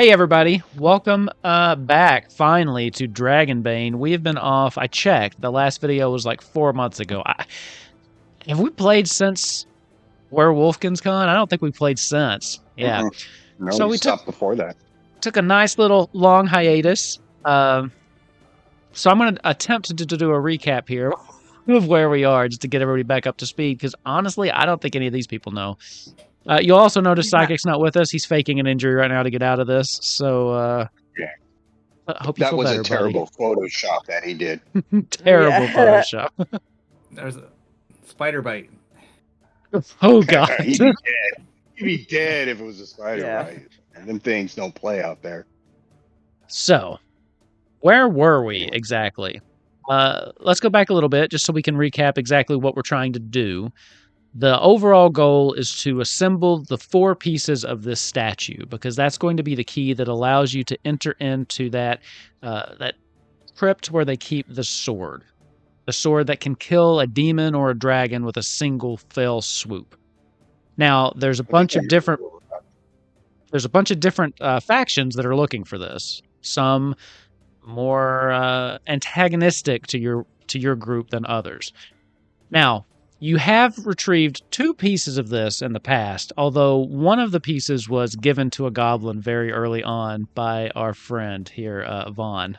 Hey everybody, welcome back finally to Dragonbane. We have been off, I checked, the last video was like 4 months ago. Have we played since Werewolfkin's Con? I don't think we played since. Yeah. No, So we we stopped before that. took a nice little long hiatus. So I'm going to attempt to do a recap here of where we are just to get everybody back up to speed because honestly, I don't think any of these people know. You'll also notice Psychic's not with us. He's faking an injury right now to get out of this. So, Yeah. I hope you That feel was better, a terrible Photoshop that he did. buddy. Terrible Photoshop. There's a spider bite. Oh, God. He'd be dead. He'd be dead if it was a spider bite. And them things don't play out there. So, where were we exactly? Let's go back a little bit just so we can recap exactly what we're trying to do. The overall goal is to assemble the 4 pieces of this statue because that's going to be the key that allows you to enter into that crypt where they keep the sword that can kill a demon or a dragon with a single fell swoop. Now, there's a bunch of different factions that are looking for this. Some more antagonistic to your group than others. Now, you have retrieved 2 pieces of this in the past, although one of the pieces was given to a goblin very early on by our friend here, Vaughn,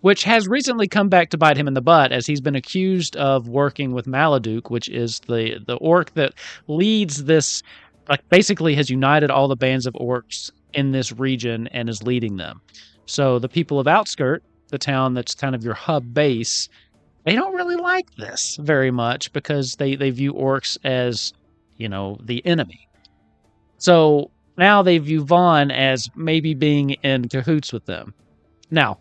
which has recently come back to bite him in the butt as he's been accused of working with Maladuke, which is the orc that leads this, like basically has united all the bands of orcs in this region and is leading them. So the people of Outskirt, the town that's kind of your hub base, they don't really like this very much because they view orcs as, the enemy. So now they view Vaughn as maybe being in cahoots with them. Now,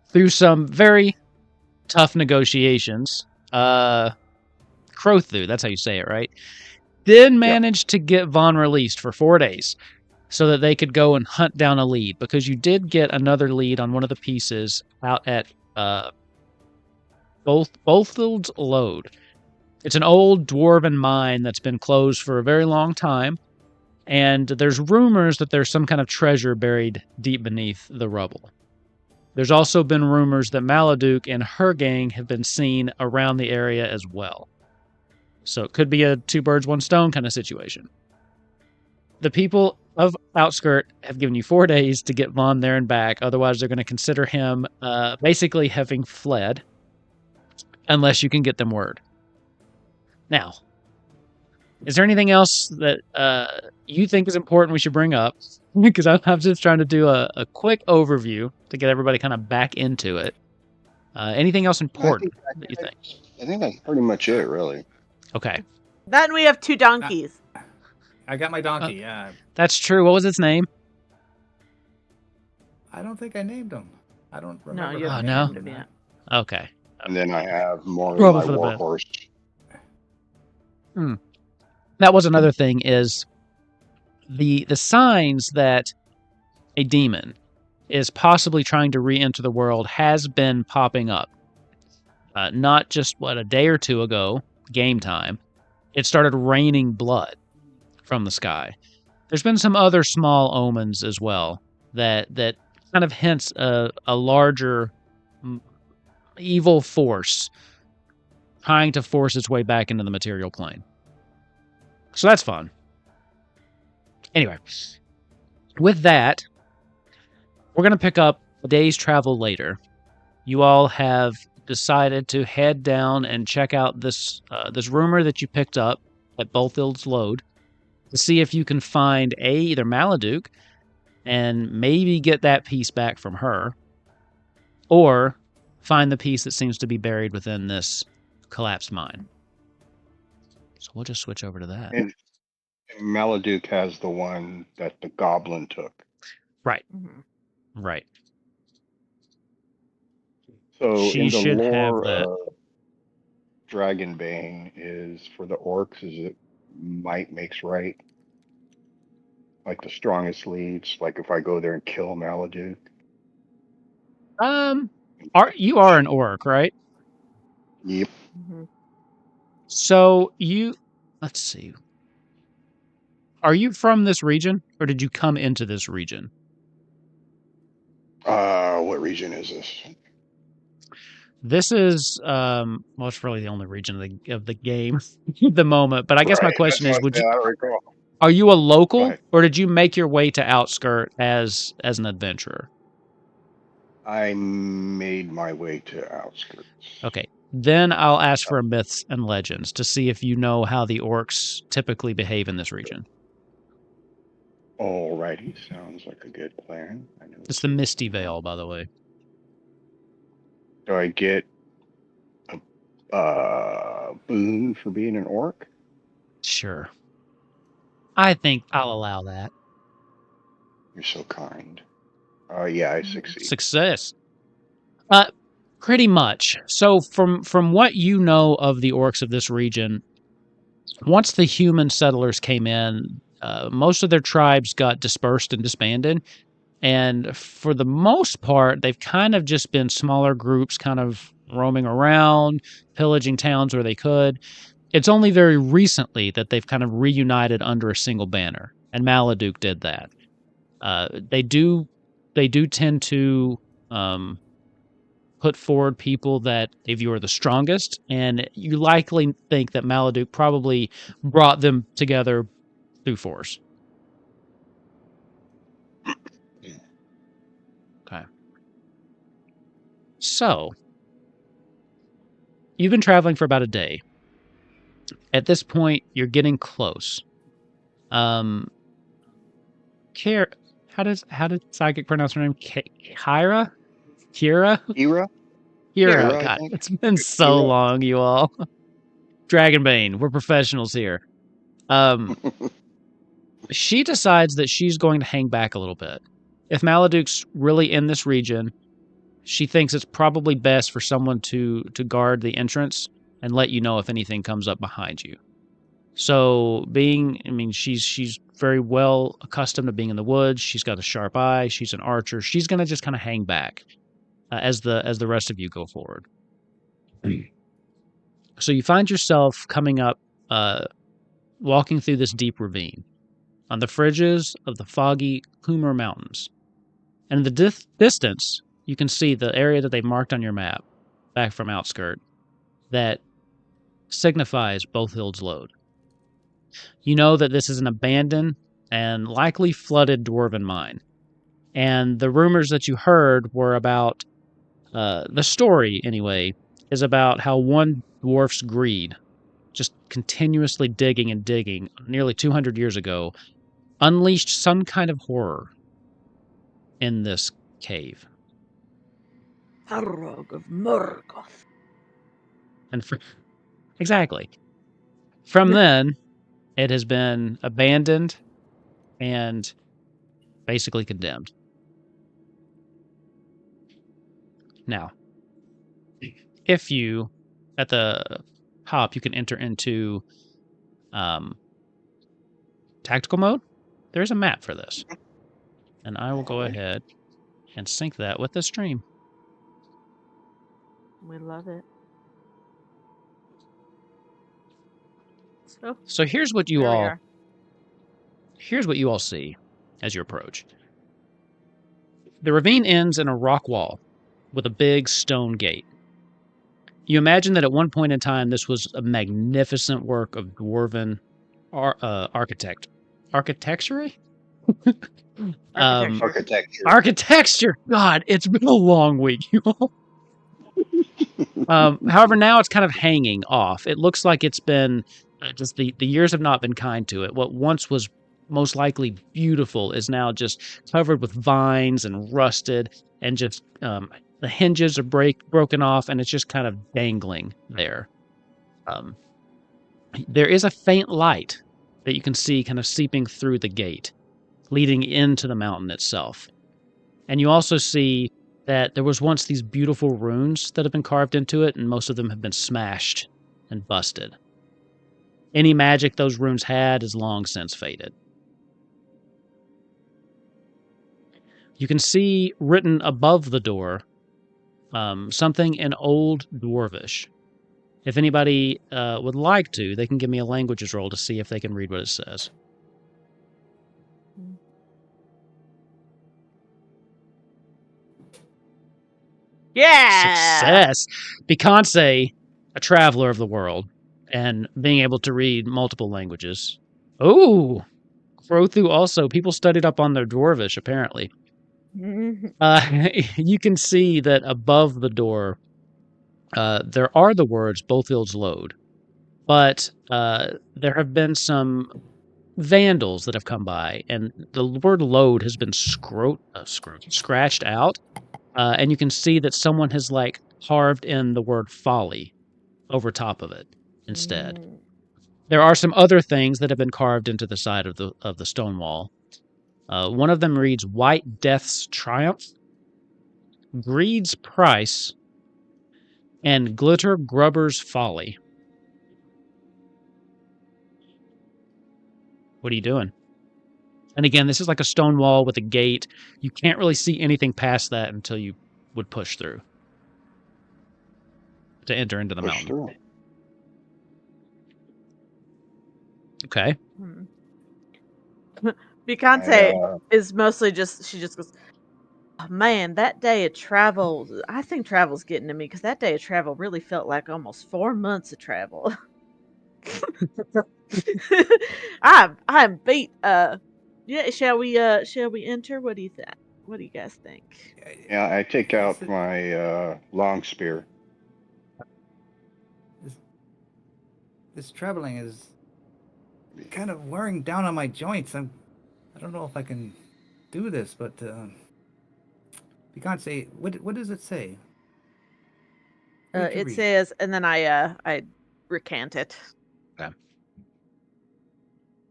through some very tough negotiations, Crothu, that's how you say it, right? Did manage to get Vaughn released for 4 days so that they could go and hunt down a lead, because you did get another lead on one of the pieces out at Bothild's Lode. It's an old dwarven mine that's been closed for a very long time, and there's rumors that there's some kind of treasure buried deep beneath the rubble. There's also been rumors that Maladuke and her gang have been seen around the area as well. So it could be a 2 birds, 1 stone kind of situation. The people of Outskirt have given you 4 days to get Vaughn there and back, otherwise they're going to consider him basically having fled, unless you can get them word. Now, is there anything else that you think is important we should bring up? Because I'm just trying to do a quick overview to get everybody kind of back into it. Anything else important that you think? I think that's pretty much it, really. Okay. Then we have 2 donkeys. I got my donkey, yeah. That's true. What was its name? I don't think I named him. I don't No, remember. you haven't no? named him yet. Okay. And then I have more of Roll my for the bed. warhorse. That was another thing, is the signs that a demon is possibly trying to re-enter the world has been popping up. Not just, a day or 2 ago, game time, it started raining blood from the sky. There's been some other small omens as well that kind of hints a larger evil force trying to force its way back into the material plane. So that's fun. Anyway, with that, we're going to pick up a day's travel later. You all have decided to head down and check out this rumor that you picked up at Bothild's Lode to see if you can find either Maladuke and maybe get that piece back from her, or find the piece that seems to be buried within this collapsed mine. So we'll just switch over to that. And Maladuke has the one that the goblin took. Right. Mm-hmm. Right. So She in the should have lore that. of Dragonbane is for the orcs, is it might makes right? Like the strongest leads, like if I go there and kill Maladuke. You are an orc, right? Yep. Mm-hmm. So let's see. Are you from this region, or did you come into this region? What region is this? This is well, it's really the only region of the game at the moment. But I guess my Right, question that's is, what I don't recall. are you a Go local, ahead. or did you make your way to Outskirt as an adventurer? I made my way to outskirts. Okay, then I'll ask for a myths and legends to see if you know how the orcs typically behave in this region. Alrighty, sounds like a good plan. I know It's the Misty Vale, by the way. Do I get a boon for being an orc? Sure. I think I'll allow that. You're so kind. Yeah, I succeed. Success. Pretty much. So from what you know of the orcs of this region, once the human settlers came in, most of their tribes got dispersed and disbanded. And for the most part, they've kind of just been smaller groups kind of roaming around, pillaging towns where they could. It's only very recently that they've kind of reunited under a single banner, and Maladuke did that. They do tend to put forward people that they view are the strongest, and you likely think that Maladuke probably brought them together through force. Okay. So, you've been traveling for about a day. At this point, you're getting close. How did Psychic pronounce her name? Kira? Ira? Kira, Kira, I God, think. it's been so Kira. long, you all. Dragonbane, we're professionals here. She decides that she's going to hang back a little bit. If Maladuke's really in this region, she thinks it's probably best for someone to guard the entrance and let you know if anything comes up behind you. So she's very well accustomed to being in the woods. She's got a sharp eye. She's an archer. She's going to just kind of hang back as the rest of you go forward. So you find yourself coming up, walking through this deep ravine on the fringes of the foggy Humor Mountains. And in the distance, you can see the area that they marked on your map, back from Outskirt, that signifies Bothild's Lode. You know that this is an abandoned and likely flooded dwarven mine. And the rumors that you heard were about, the story anyway, is about how one dwarf's greed, just continuously digging and digging, nearly 200 years ago, unleashed some kind of horror in this cave. Harrog of Morgoth. And exactly. From then, it has been abandoned and basically condemned. Now, if you, at the top, you can enter into tactical mode, there's a map for this. And I will go ahead and sync that with the stream. We love it. So here's what you all see as you approach. The ravine ends in a rock wall with a big stone gate. You imagine that at one point in time, this was a magnificent work of dwarven architecture. Architecture. God, it's been a long week, you all. However, now it's kind of hanging off. It looks like it's been just the years have not been kind to it. What once was most likely beautiful is now just covered with vines and rusted, and just the hinges are broken off, and it's just kind of dangling there. There is a faint light that you can see kind of seeping through the gate, leading into the mountain itself. And you also see that there was once these beautiful runes that have been carved into it, and most of them have been smashed and busted. Any magic those runes had is long since faded. You can see written above the door something in Old Dwarvish. If anybody would like to, they can give me a languages roll to see if they can read what it says. Yeah. Success. Beyonce, a traveler of the world, and being able to read multiple languages. Oh, Grothu also. People studied up on their Dwarvish, apparently. Mhm. You can see that above the door, there are the words Bothild's Lode, but there have been some vandals that have come by, and the word load has been scratched out, and you can see that someone has like carved in the word folly over top of it instead. Mm. There are some other things that have been carved into the side of the stone wall. One of them reads White Death's Triumph, Greed's Price, and Glitter Grubber's Folly. What are you doing? And again, this is like a stone wall with a gate. You can't really see anything past that until you would push through to enter into the Push mountain. through. Okay. Hmm. Beyonce I, is mostly she just goes, oh, man, that day of travel, I think travel's getting to me because that day of travel really felt like almost 4 months of travel. I'm beat. Yeah, shall we enter? What do you think? What do you guys think? yeah, I take This, out my long spear. this, this traveling is kind of wearing down on my joints. I don't know if I can do this, but you can't say what does it say? What did you It read? says, and then I recant it. Okay.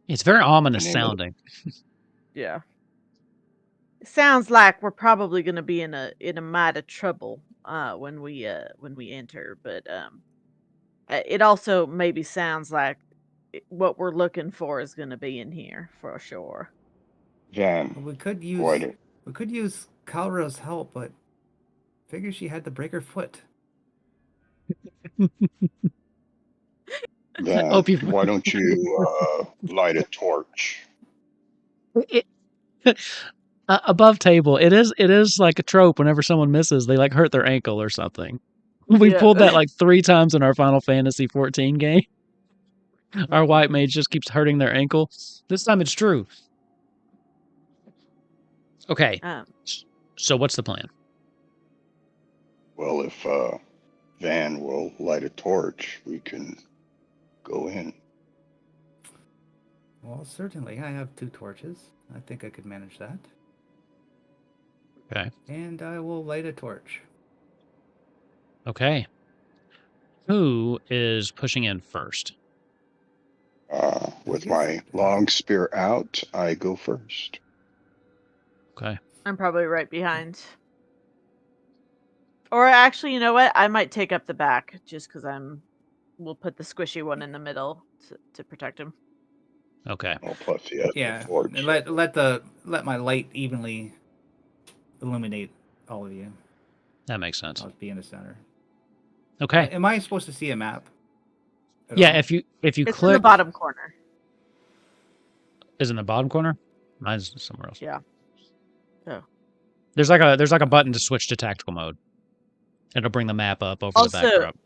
It's very The ominous name of the sounding. Yeah. It sounds like we're probably going to be in a mite of trouble when we enter, but it also maybe sounds like what we're looking for is going to be in here for sure. Van. Well, Avoid we could use Kalra's help, but figure she had to break her foot. Van, Hope you. why don't you light a torch? It, above table, it is like a trope. Whenever someone misses, they like hurt their ankle or something. We Yeah. pulled that like 3 times in our Final Fantasy 14 game. Our white Mhm. mage just keeps hurting their ankle. This time it's true. Okay. Um, So what's the plan? Well, if Van will light a torch, we can go in. Well, certainly, I have 2 torches. I think I could manage that. Okay. And I will light a torch. Okay. Who is pushing in first? With guess- my long spear out, I go first. Okay. I'm probably right behind. Or actually, you know what? I might take up the back just because we'll put the squishy one in the middle to protect him. Okay. Well, plus he has Yeah, the torch. and let my light evenly illuminate all of you. That makes sense. I'll be in the center. Okay. Am I supposed to see a map? at Yeah, all? if you It's in the click, bottom corner. is it in the bottom corner? Mine's somewhere else. Yeah. Oh. There's like a button to switch to tactical mode. It'll bring the map up over the Also, backdrop.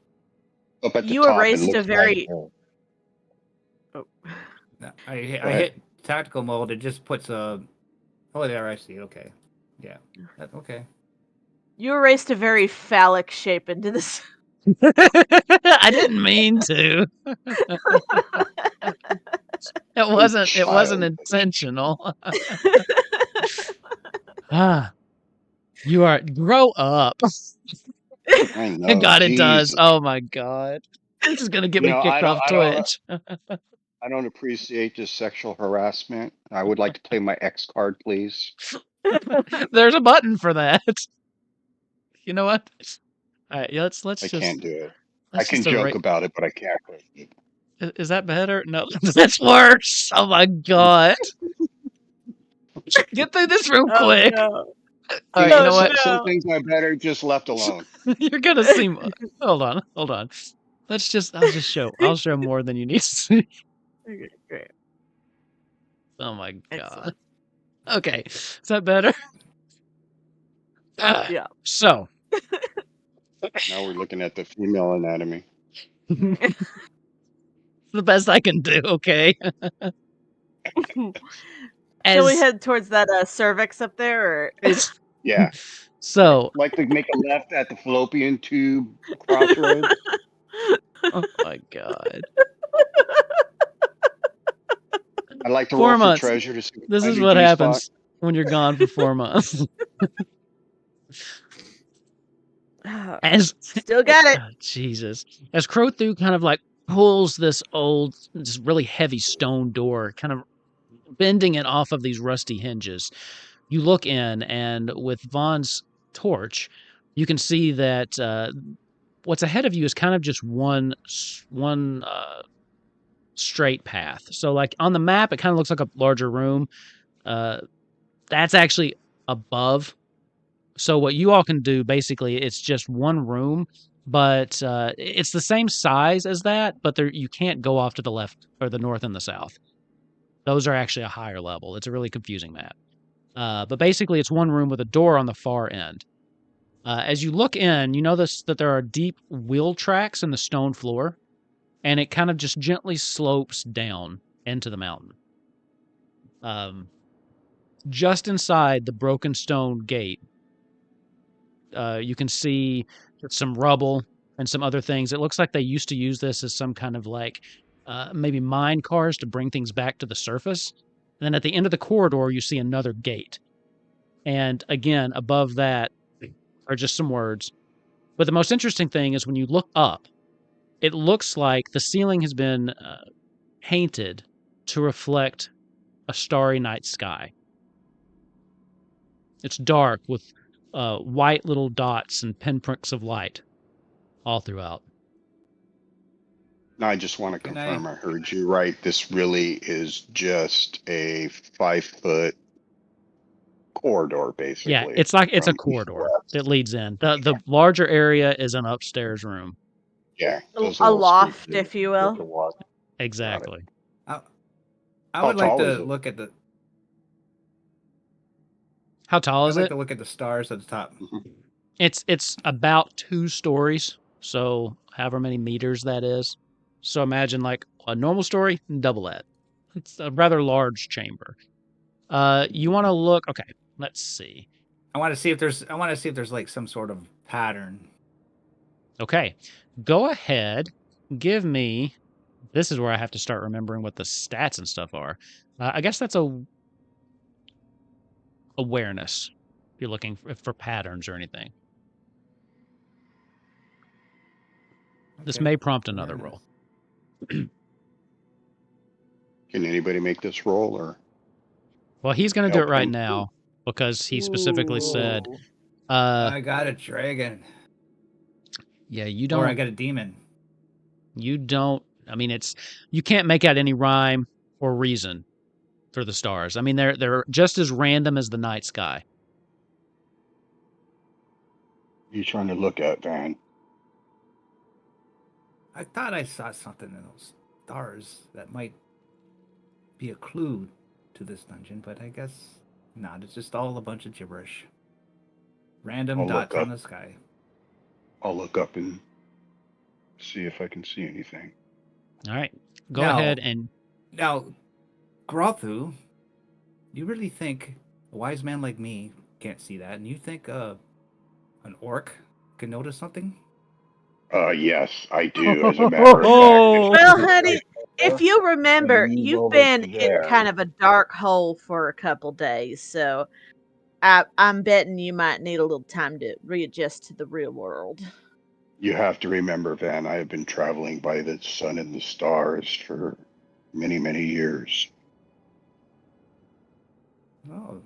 Up at the you top, it erased a looks very. like Oh. No, Go I ahead. hit tactical mode. It just puts a. Oh, there I see. Okay, yeah. Okay. You erased a very phallic shape into this. I didn't mean to. It wasn't child. intentional. Ah, you are grow up. I know. God, it does. Jesus. Oh my God. This is gonna get You me know, kicked off Twitch. I don't appreciate this sexual harassment. I would like to play my X card, please. There's a button for that. You know what? All right, yeah, I can't do it. I let's can just joke erase. about it, but I can't. Is that better? No, that's worse. Oh my God. Get through this real Oh quick. no! All right, you Oh know what? Some no! things are better just left alone. You're gonna see. Hold on, hold on. I'll show more than you need to see. Okay, great. Oh my God. Excellent. Okay, is that better? Yeah. So, Now we're looking at the female anatomy. The best I can do, okay? Shall we As head towards that cervix up there? Or... it's Yeah. so, Like to make a left at the fallopian tube crossroads. oh my god. I like to roll 4 for months. treasure to see if This I is find a what G spot. happens when you're gone for 4 months. As Still got it. oh, Jesus. As Crowthu kind of like pulls this old, this really heavy stone door, kind of bending it off of these rusty hinges, you look in, and with Vaughn's torch, you can see that what's ahead of you is kind of just one straight path. So, like on the map, it kind of looks like a larger room. That's actually above. So what you all can do, basically, it's just one room, but it's the same size as that, but you can't go off to the left or the north and the south. Those are actually a higher level. It's a really confusing map. But basically, it's one room with a door on the far end. As you look in, you notice that there are deep wheel tracks in the stone floor, and it kind of just gently slopes down into the mountain. Just inside the broken stone gate, you can see some rubble and some other things. It looks like they used to use this as some kind of like maybe mine cars to bring things back to the surface. And then at the end of the corridor, you see another gate. And again, above that are just some words. But the most interesting thing is when you look up, it looks like the ceiling has been painted to reflect a starry night sky. It's dark with white little dots and pinpricks of light all throughout. No, I just want to confirm I heard you right. This really is just a 5-foot corridor, basically. Yeah, it's a corridor that leads in. The larger area is an upstairs room. Yeah, A loft, if you will. Exactly. I would like to look at the. How tall is it? I'd like to look at the stars at the top. It's about 2 stories, so however many meters that is. So imagine like a normal story, double that. It's a rather large chamber. You want to look. Okay, let's see. I want to see if there's like some sort of pattern. Okay, go ahead. Give me. This is where I have to start remembering what the stats and stuff are. I guess that's a awareness. If you're looking for patterns or anything. Okay. This may prompt another roll. Can anybody make this roll, or? Well, he's going to do it right now because he specifically said. I got a dragon. Yeah, you don't. Or I got a demon. You don't. I mean, you can't make out any rhyme or reason for the stars. I mean, they're just as random as the night sky. What are you trying to look at, Van? I thought I saw something in those stars that might be a clue to this dungeon, but I guess not. It's just all a bunch of gibberish. Random dots on the sky. I'll look up and see if I can see anything. All right. Go ahead and... Now, Grothu, you really think a wise man like me can't see that, and you think an orc can notice something? Yes, I do, as a matter of fact. Well, honey, if you remember, you've been in kind of a dark hole for a couple days, so I'm betting you might need a little time to readjust to the real world. You have to remember, Van, I have been traveling by the sun and the stars for many, many years. Oh,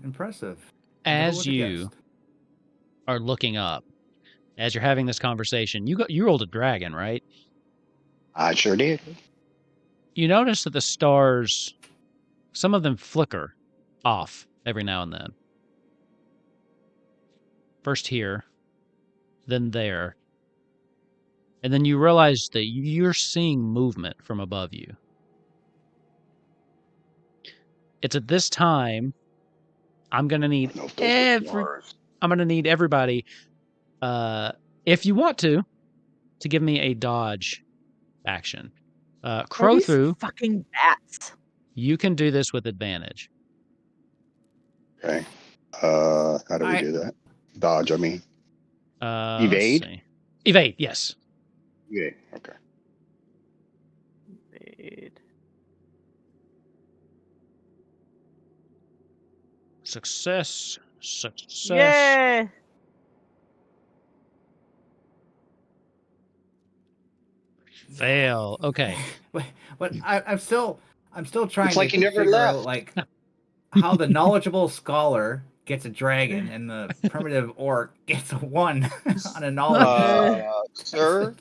impressive. As you are looking up, as you're having this conversation, you rolled a dragon, right? I sure did. You notice that the stars, some of them flicker off every now and then. First here, then there. And then you realize that you're seeing movement from above you. It's at this time I'm going to need everybody If you want to give me a dodge action. Are Crow these through, fucking bats? you can do this with advantage. Okay. How do we do that? Dodge, I mean. Let's Evade? see. Evade, yes. Yeah. Okay. Wait. Success. Success. Yay! Fail. Okay. But I'm still trying It's to like you never figure out left. like how the knowledgeable scholar gets a dragon and the primitive orc gets a 1 on a knowledge. Sir,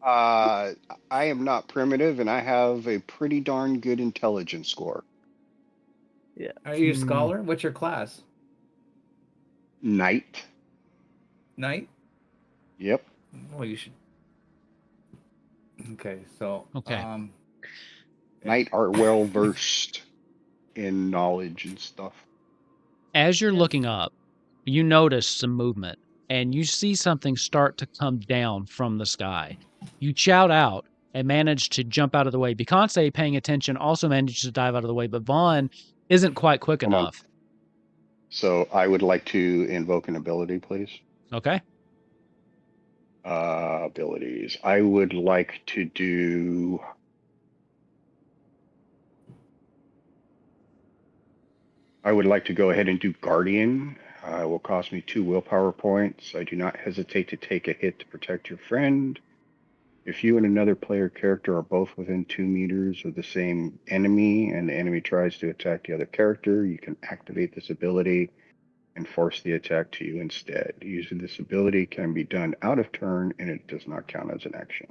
I am not primitive, and I have a pretty darn good intelligence score. Yeah. Are you a scholar? What's your class? Knight. Knight? Yep. Well, you should. Okay, so Okay. Knight are well versed in knowledge and stuff. As you're looking up, you notice some movement and you see something start to come down from the sky. You shout out and manage to jump out of the way. Beyonce, paying attention, also manages to dive out of the way, but Vaughn isn't quite quick Hold on. enough. So I would like to invoke an ability, please. Okay. Abilities. I would like to do. I would like to go ahead and do Guardian. It will cost me 2 willpower points. I do not hesitate to take a hit to protect your friend. If you and another player character are both within 2 meters of the same enemy and the enemy tries to attack the other character, you can activate this ability and force the attack to you instead. Using this ability can be done out of turn and it does not count as an action.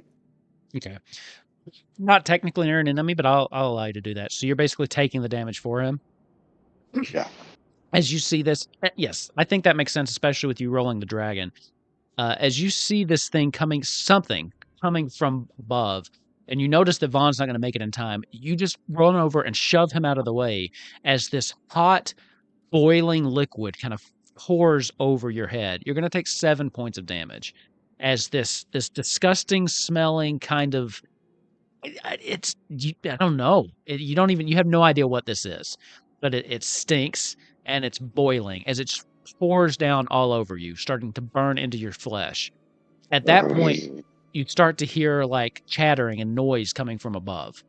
Okay. Not technically near an enemy, but I'll allow you to do that. So you're basically taking the damage for him. Yeah. As you see this, yes, I think that makes sense, especially with you rolling the dragon. As you see this thing something coming from above, and you notice that Vaughn's not going to make it in time, you just run over and shove him out of the way as this hot, boiling liquid kind of pours over your head. You're going to take 7 points of damage as this disgusting smelling kind of I don't know. You have no idea what this is, but it stinks and it's boiling as it pours down all over you, starting to burn into your flesh. At that point, you start to hear like chattering and noise coming from above.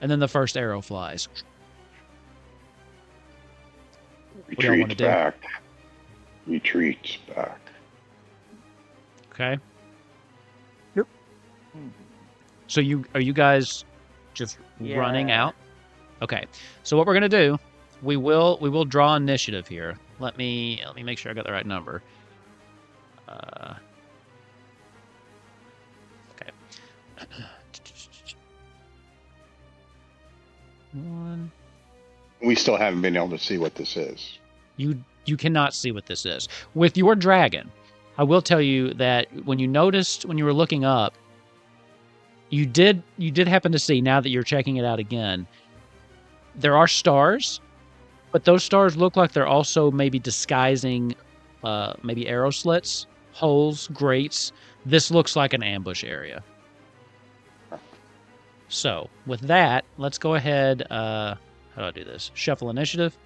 And then the first arrow flies. Retreat back. Retreat back. Okay. Yep. So are you guys just running out? Okay. So what we're gonna do, we will draw initiative here. Let me make sure I got the right number. Okay. 1. We still haven't been able to see what this is. You cannot see what this is. With your dragon, I will tell you that when you were looking up, you did happen to see, now that you're checking it out again, there are stars, but those stars look like they're also maybe disguising maybe arrow slits, holes, grates. This looks like an ambush area. So with that, let's go ahead. How do I do this? Shuffle initiative.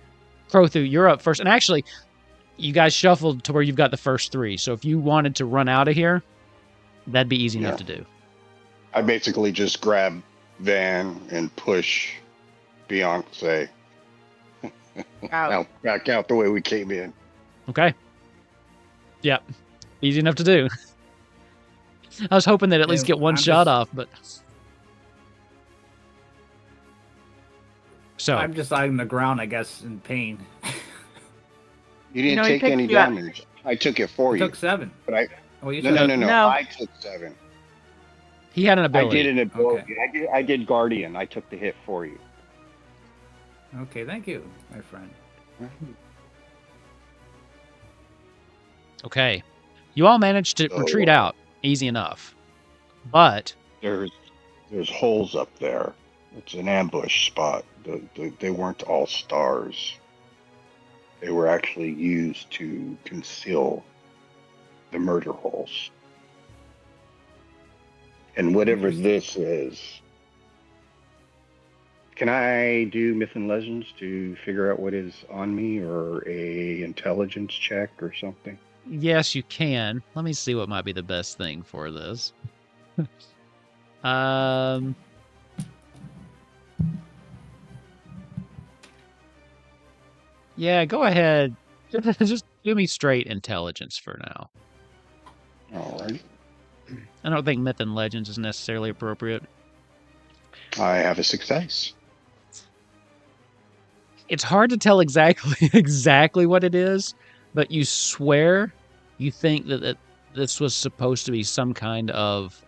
Crowthu, you're up first. And actually, you guys shuffled to where you've got the first 3. So if you wanted to run out of here, that'd be easy enough to do. I basically just grab Van and push Beyonce out, back out the way we came in. Okay. Yep. Easy enough to do. I was hoping that at least get one shot off, but... So I'm just on the ground, I guess, in pain. You didn't take any damage. I took it for you. I took 7. But I... Oh, you No. I took 7. He had an ability. I did an ability. Okay. I did Guardian. I took the hit for you. Okay, thank you, my friend. Okay. You all managed to retreat out easy enough. But there's holes up there. It's an ambush spot. They weren't all stars. They were actually used to conceal the murder holes. And whatever this is, can I do myth and legends to figure out what is on me, or a intelligence check or something? Yes, you can. Let me see what might be the best thing for this. Yeah, go ahead. Just do me straight intelligence for now. All right. I don't think myth and legends is necessarily appropriate. I have a success. It's hard to tell exactly what it is, but you swear you think that this was supposed to be some kind of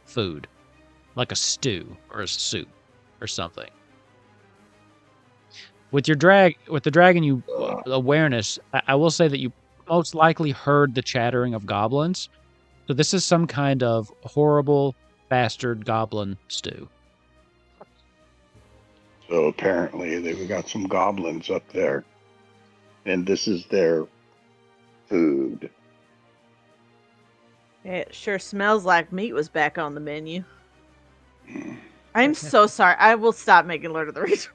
food, like a stew or a soup or something. With the dragon awareness, I will say that you most likely heard the chattering of goblins. So this is some kind of horrible bastard goblin stew. So apparently we got some goblins up there, and this is their food. It sure smells like meat was back on the menu. I'm so sorry. I will stop making Lord of the Rings.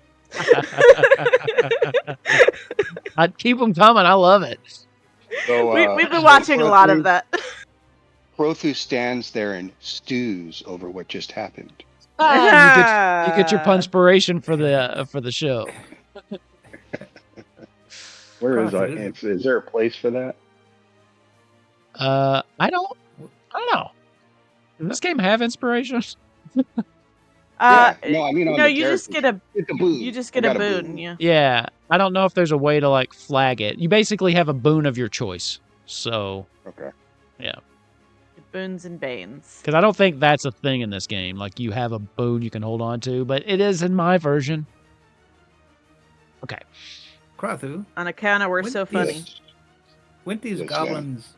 I'd keep them coming. I love it. So, we've been watching a lot of that. Prothu stands there and stews over what just happened. You get your punspiration for the show. Where is that? Is there a place for that? I don't know. Does this game have inspiration? No, I mean, no, you just get a boon. You just get a boon. Yeah, I don't know if there's a way to like flag it. You basically have a boon of your choice. So okay, yeah, boons and banes. Because I don't think that's a thing in this game. Like you have a boon you can hold on to, but it is in my version. Okay, Krathu, on account of we're so funny. Wouldn't these goblins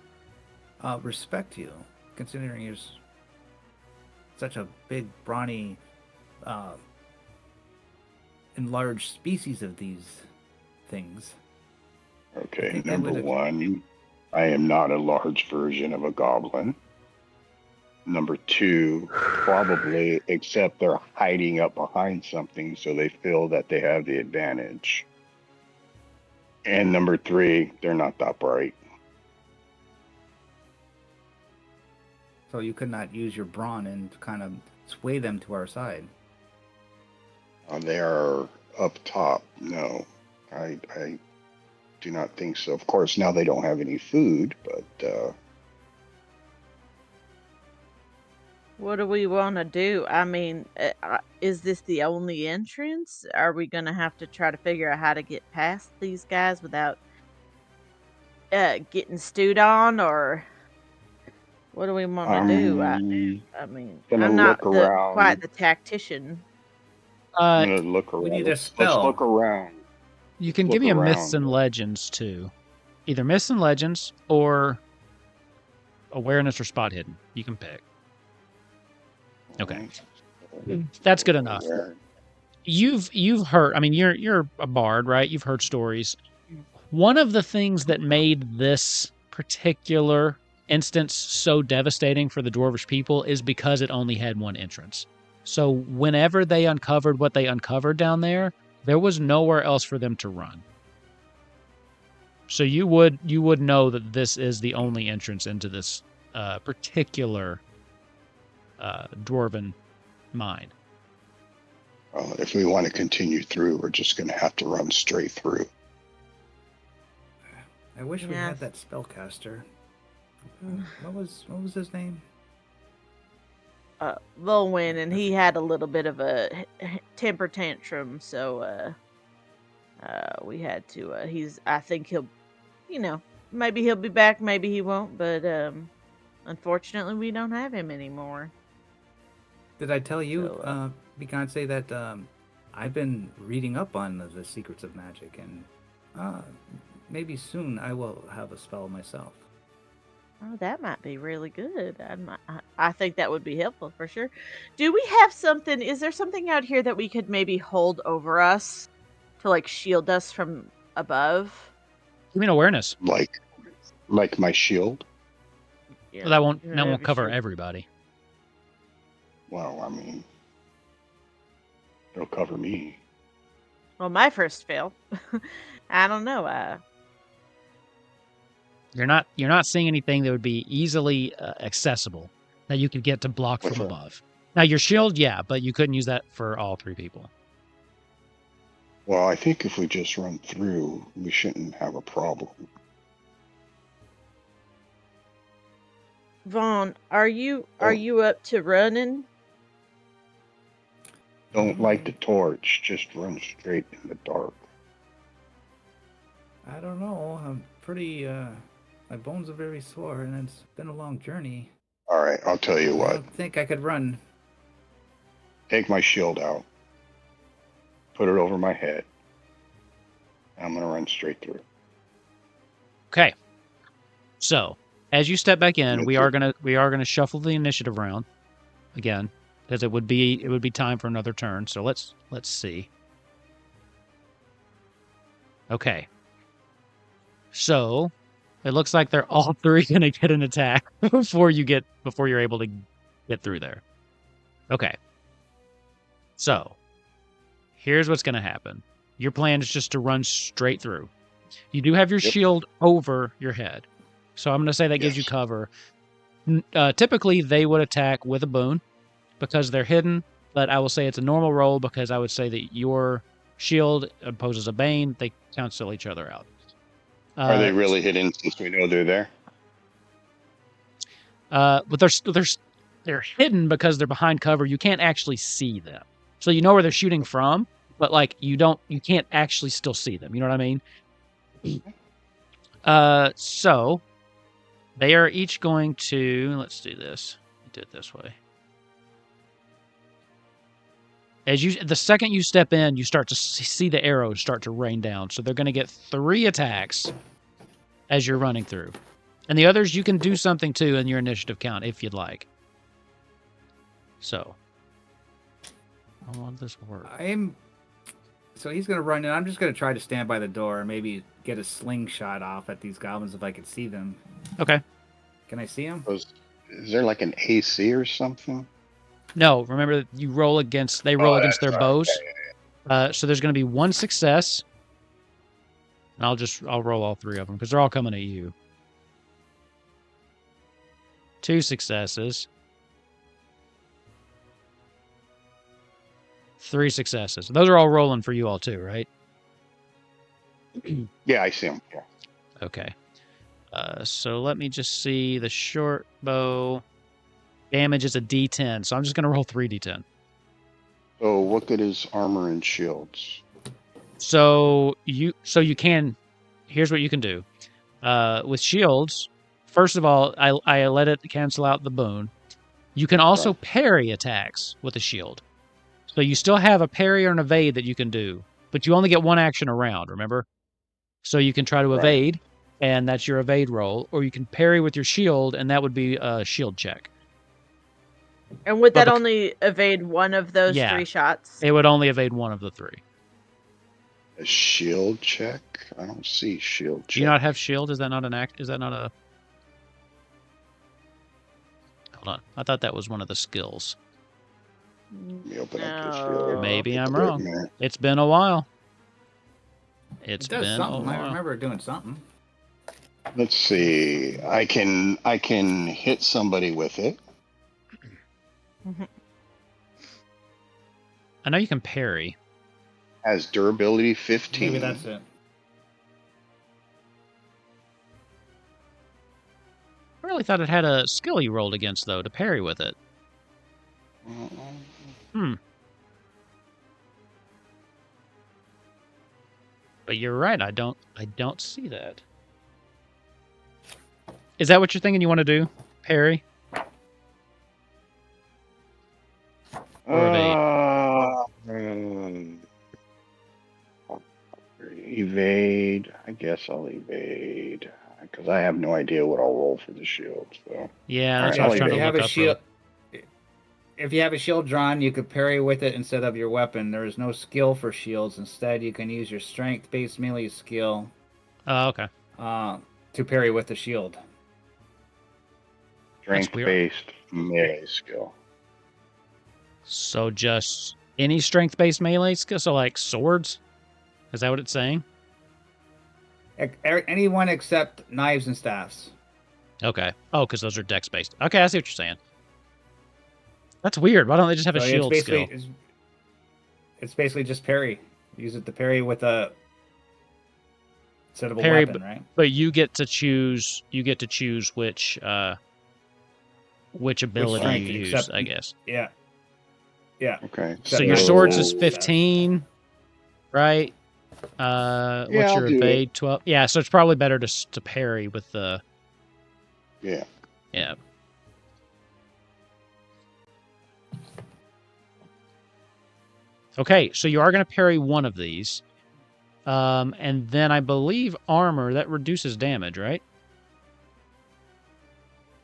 respect you, considering you're such a big, brawny, enlarged species of these things? Okay, number one, I am not a large version of a goblin. Number two, probably, except they're hiding up behind something, so they feel that they have the advantage. And number three, they're not that bright. So you could not use your brawn and kind of sway them to our side. They are up top. No, I do not think so. Of course, now they don't have any food, but... What do we want to do? I mean, is this the only entrance? Are we going to have to try to figure out how to get past these guys without getting stewed on, or... What do we want to do? I mean, I'm not quite the tactician. I'm gonna look around. We need a spell. Let's look around. You can give me a myths and legends too. Either myths and legends or awareness or spot hidden. You can pick. Okay, that's good enough. You've heard. I mean, you're a bard, right? You've heard stories. One of the things that made this particular instance so devastating for the dwarvish people is because it only had one entrance. So whenever they uncovered what they uncovered down there was nowhere else for them to run. So you would know that this is the only entrance into this particular dwarven mine. Well, if we want to continue through, we're just going to have to run straight through. I wish we had that spellcaster. What was his name? Volwyn, and he had a little bit of a temper tantrum, so we had to. I think he'll, maybe he'll be back, maybe he won't, but unfortunately, we don't have him anymore. Did I tell you, Bikansé, that I've been reading up on the secrets of magic, and maybe soon I will have a spell myself. Oh, that might be really good. I think that would be helpful for sure. Do we have something? Is there something out here that we could maybe hold over us to like shield us from above? You mean awareness? Like my shield? Yeah, Well, that won't you that have won't your cover shield. everybody. Well, I mean, it'll cover me. Well, my first fail. I don't know. You're not seeing anything that would be easily accessible that you could get to block What's from that? above. Now your shield, yeah, but you couldn't use that for all 3 people. Well, I think if we just run through, we shouldn't have a problem. Vaughn, are you Oh. up to running? Don't light the torch. Just run straight in the dark. I don't know. I'm pretty. My bones are very sore, and it's been a long journey. All right, I'll tell you I what. don't think I could run. Take my shield out. Put it over my head. I'm going to run straight through. Okay. So, as you step back in, Commit we to are gonna shuffle the initiative round again, because it would be time for another turn. So let's see. Okay. So it looks like they're all 3 gonna get an attack before you're able to get through there. Okay. So here's what's gonna happen. Your plan is just to run straight through. You do have your Yep. shield over your head. So I'm gonna say that gives you Yes. cover. Typically, they would attack with a boon because they're hidden, but I will say it's a normal roll because I would say that your shield opposes a bane. They cancel each other out. Are they really hidden since we know they're there? But they're hidden because they're behind cover. You can't actually see them, so you know where they're shooting from, but like you can't actually still see them. You know what I mean? So they are each going to, let's do this. Do it this way. The second you step in, you start to see the arrows start to rain down. So they're going to get 3 attacks as you're running through. And the others, you can do something too in your initiative count if you'd like. So, how will this work? So he's gonna run in. I'm just gonna try to stand by the door and maybe get a slingshot off at these goblins if I could see them. Okay. Can I see them? Is there like an AC or something? No, remember they roll against their that's right. bows. So there's going to be 1 success. And I'll roll all 3 of them because they're all coming at you. 2 successes. 3 successes. Those are all rolling for you all too, right? Yeah, I see them. Yeah. Okay. So let me just see. The short bow damage is a D10, so I'm just going to roll 3d10. So what good is armor and shields? So you can. Here's what you can do. With shields, first of all, I let it cancel out the boon. You can also parry attacks with a shield. So you still have a parry or an evade that you can do, but you only get 1 action around, remember? So you can try to evade, and that's your evade roll, or you can parry with your shield, and that would be a shield check. And would that only evade one of those 3 shots? It would only evade 1 of the 3. A shield check? I don't see shield check. Do you not have shield? Is that not an act? Is that not a... Hold on. I thought that was one of the skills. Let me open up this shield. Maybe I'm wrong. It's been a while. It's It does been something. a while. I remember it doing something. Let's see. I can hit somebody with it. I know you can parry. Has durability 15. Maybe that's it. I really thought it had a skill you rolled against, though, to parry with it. But you're right. I don't see that. Is that what you're thinking you want to do? Parry? Or evade? Evade. I guess I'll evade. Because I have no idea what I'll roll for the shield. So. Yeah, that's what I was trying to look up. If you have a shield drawn, you could parry with it instead of your weapon. There is no skill for shields. Instead, you can use your strength-based melee skill. Oh, okay. To parry with the shield. Strength-based melee skill. So just any strength-based melee skill? So like swords? Is that what it's saying? Anyone except knives and staffs. Okay. Oh, because those are dex-based. Okay, I see what you're saying. That's weird. Why don't they just have a shield skill? It's basically just parry. Use it to parry with a instead of a Parry, weapon, right? But you get to choose. You get to choose which ability strength, you use. except- I guess. Yeah. Yeah. Okay. So your swords is 15, right? What's I'll your do evade? 12. Yeah, so it's probably better to parry with the. Yeah. Yeah. Okay, so you are going to parry one of these. And then I believe armor, that reduces damage, right?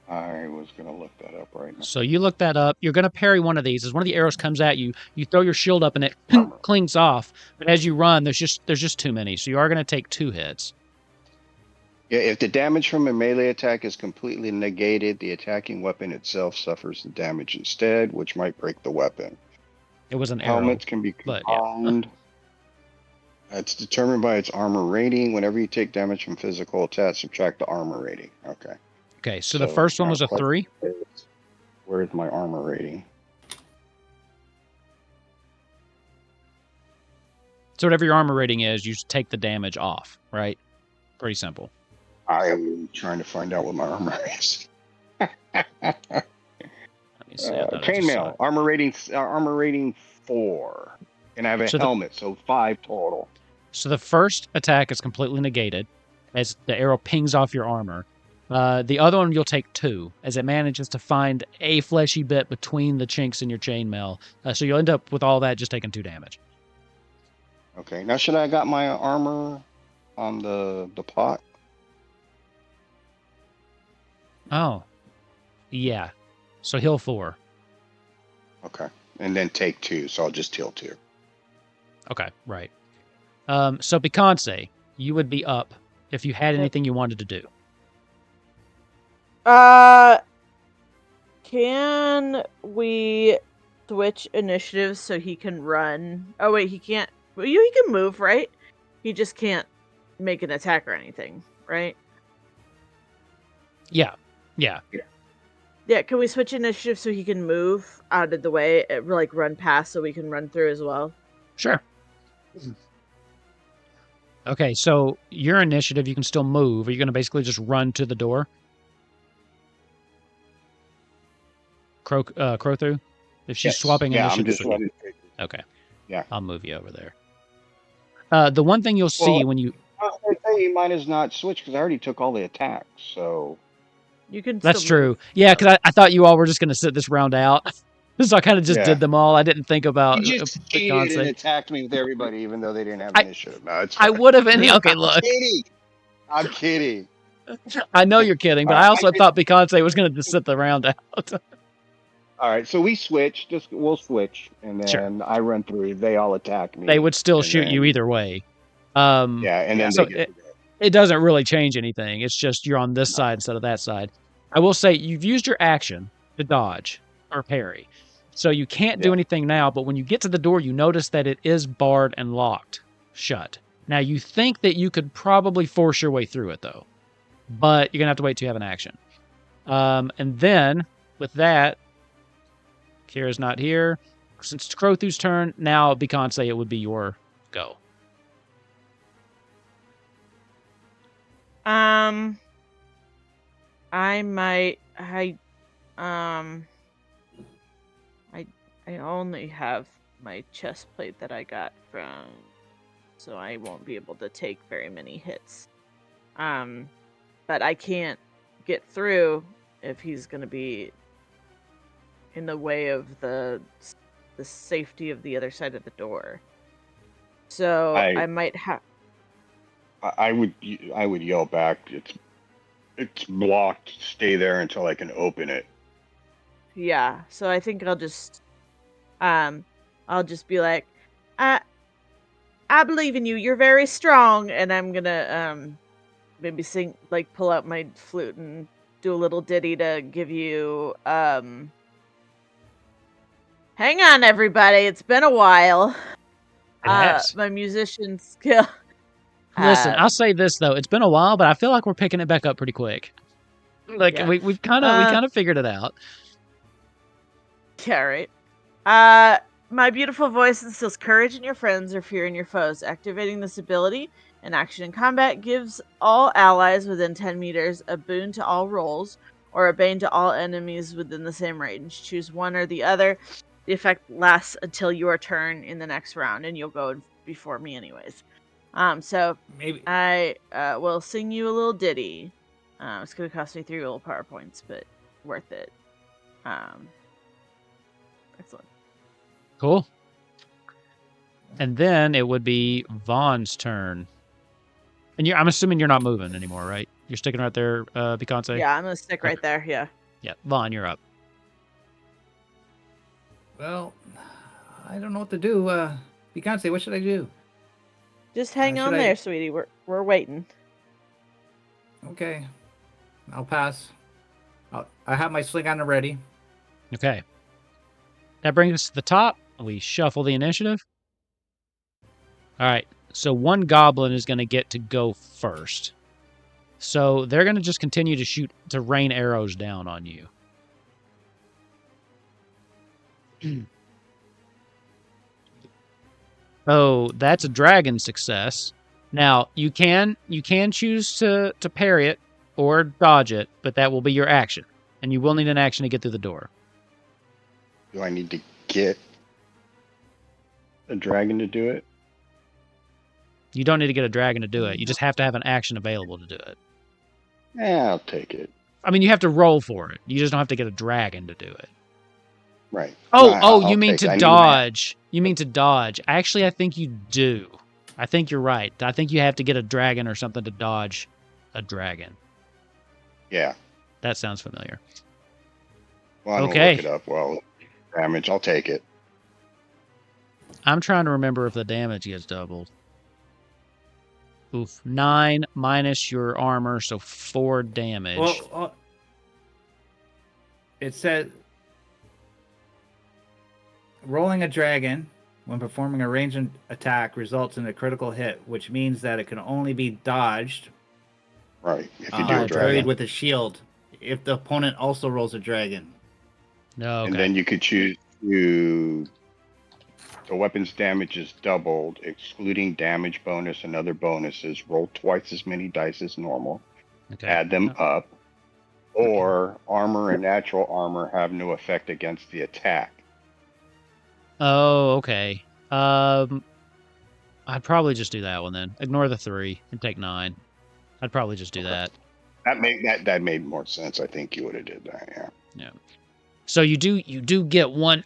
I was going to look that up right now. So you look that up. You're going to parry one of these. As one of the arrows comes at you, you throw your shield up and it clings off. But as you run, there's just too many. So you are going to take 2 hits. Yeah, if the damage from a melee attack is completely negated, the attacking weapon itself suffers the damage instead, which might break the weapon. It was an arrow. Helmets can be but, combined. Yeah. It's determined by its armor rating. Whenever you take damage from physical attacks, subtract the armor rating. Okay. Okay, so the first one was a 3. Where's my armor rating? So whatever your armor rating is, you just take the damage off, right? Pretty simple. I am trying to find out what my armor is. Let me see. Chainmail, armor rating 4. And I have a helmet, so 5 total. So the first attack is completely negated as the arrow pings off your armor. The other one you'll take 2 as it manages to find a fleshy bit between the chinks in your chainmail. So you'll end up with all that just taking 2 damage. Okay, now should I have got my armor on the pot? Oh, yeah. So heal 4. Okay, and then take 2, so I'll just heal 2. Okay, right. So Beyonce, you would be up if you had anything you wanted to do. Can we switch initiatives so he can run? Oh wait, he can't. Well, he can move, right? He just can't make an attack or anything, right? Yeah. Yeah, can we switch initiative so he can move out of the way, like run past so we can run through as well? Sure. Okay, so your initiative, you can still move. Are you going to basically just run to the door? Crow through? If she's swapping initiative. I'm just running. Okay. Yeah. I'll move you over there. The one thing you'll see when you... I say you might as not switch because I already took all the attacks, so... You can. That's true. Move. Yeah, because I thought you all were just going to sit this round out. So I kind of just did them all. I didn't think about... You just cheated and attacked me with everybody, even though they didn't have initiative. No, it's I would have... Okay, look. I'm kidding. I know you're kidding, but I also thought Beyonce was going to just sit the round out. All right, so we switch. We'll switch, and then I run through. They all attack me. They would still shoot you either way. And then so it doesn't really change anything. It's just you're on this side instead of that side. I will say you've used your action to dodge or parry, so you can't do anything now. But when you get to the door, you notice that it is barred and locked shut. Now you think that you could probably force your way through it, though, but you're gonna have to wait till you have an action. And then with that. Kira's not here. Since it's Crothu's turn, now Beyonce, it would be your go. I only have my chest plate that I got from, so I won't be able to take very many hits. But I can't get through if he's going to be in the way of the safety of the other side of the door. So I might have. I would yell back. It's blocked. Stay there until I can open it. Yeah. So I think I'll just be like, I believe in you. You're very strong, and I'm gonna maybe sing, like pull out my flute and do a little ditty to give you. Hang on, everybody. It's been a while. It has. My musician skill. Listen, I'll say this though: it's been a while, but I feel like we're picking it back up pretty quick. Like Yeah. we kind of figured it out. Yeah, right. My beautiful voice instills courage in your friends or fear in your foes. Activating this ability in action and combat gives all allies within 10 meters a boon to all rolls, or a bane to all enemies within the same range. Choose one or the other. The effect lasts until your turn in the next round, and you'll go before me anyways. So Maybe I will sing you a little ditty. It's gonna cost me 3 little PowerPoints, but worth it. Excellent. Cool. And then it would be Vaughn's turn. And I'm assuming you're not moving anymore, right? You're sticking right there, Bicance? Yeah, I'm gonna stick right there. Yeah. Yeah, Vaughn, you're up. Well, I don't know what to do. Beyonce, what should I do? Just hang on there, sweetie. We're waiting. Okay, I'll pass. I have my sling on ready. Okay. That brings us to the top. We shuffle the initiative. All right. So one goblin is going to get to go first. So they're going to just continue to rain arrows down on you. Oh, that's a dragon success. Now, you can choose to parry it or dodge it, but that will be your action. And you will need an action to get through the door. Do I need to get a dragon to do it? You don't need to get a dragon to do it. You just have to have an action available to do it. Yeah, I'll take it. I mean, you have to roll for it. You just don't have to get a dragon to do it. Right. Oh, you mean to dodge. You mean to dodge. Actually, I think you do. I think you're right. I think you have to get a dragon or something to dodge a dragon. Yeah. That sounds familiar. Well, I'm okay. Look it up. Well, damage, I'll take it. I'm trying to remember if the damage gets doubled. Oof. 9 minus your armor, so 4 damage. Well, it said rolling a dragon when performing a ranged attack results in a critical hit, which means that it can only be dodged. Right. If you do a Parried dragon. with a shield. If the opponent also rolls a dragon. No. Okay. And then you could choose to. The weapon's damage is doubled, excluding damage bonus and other bonuses. Roll twice as many dice as normal. Okay. Add them up. Or armor and natural armor have no effect against the attack. Oh, okay. I'd probably just do that one then. Ignore the 3 and take 9. I'd probably just do that. That made more sense. I think you would have did that. Yeah. Yeah. So you do get one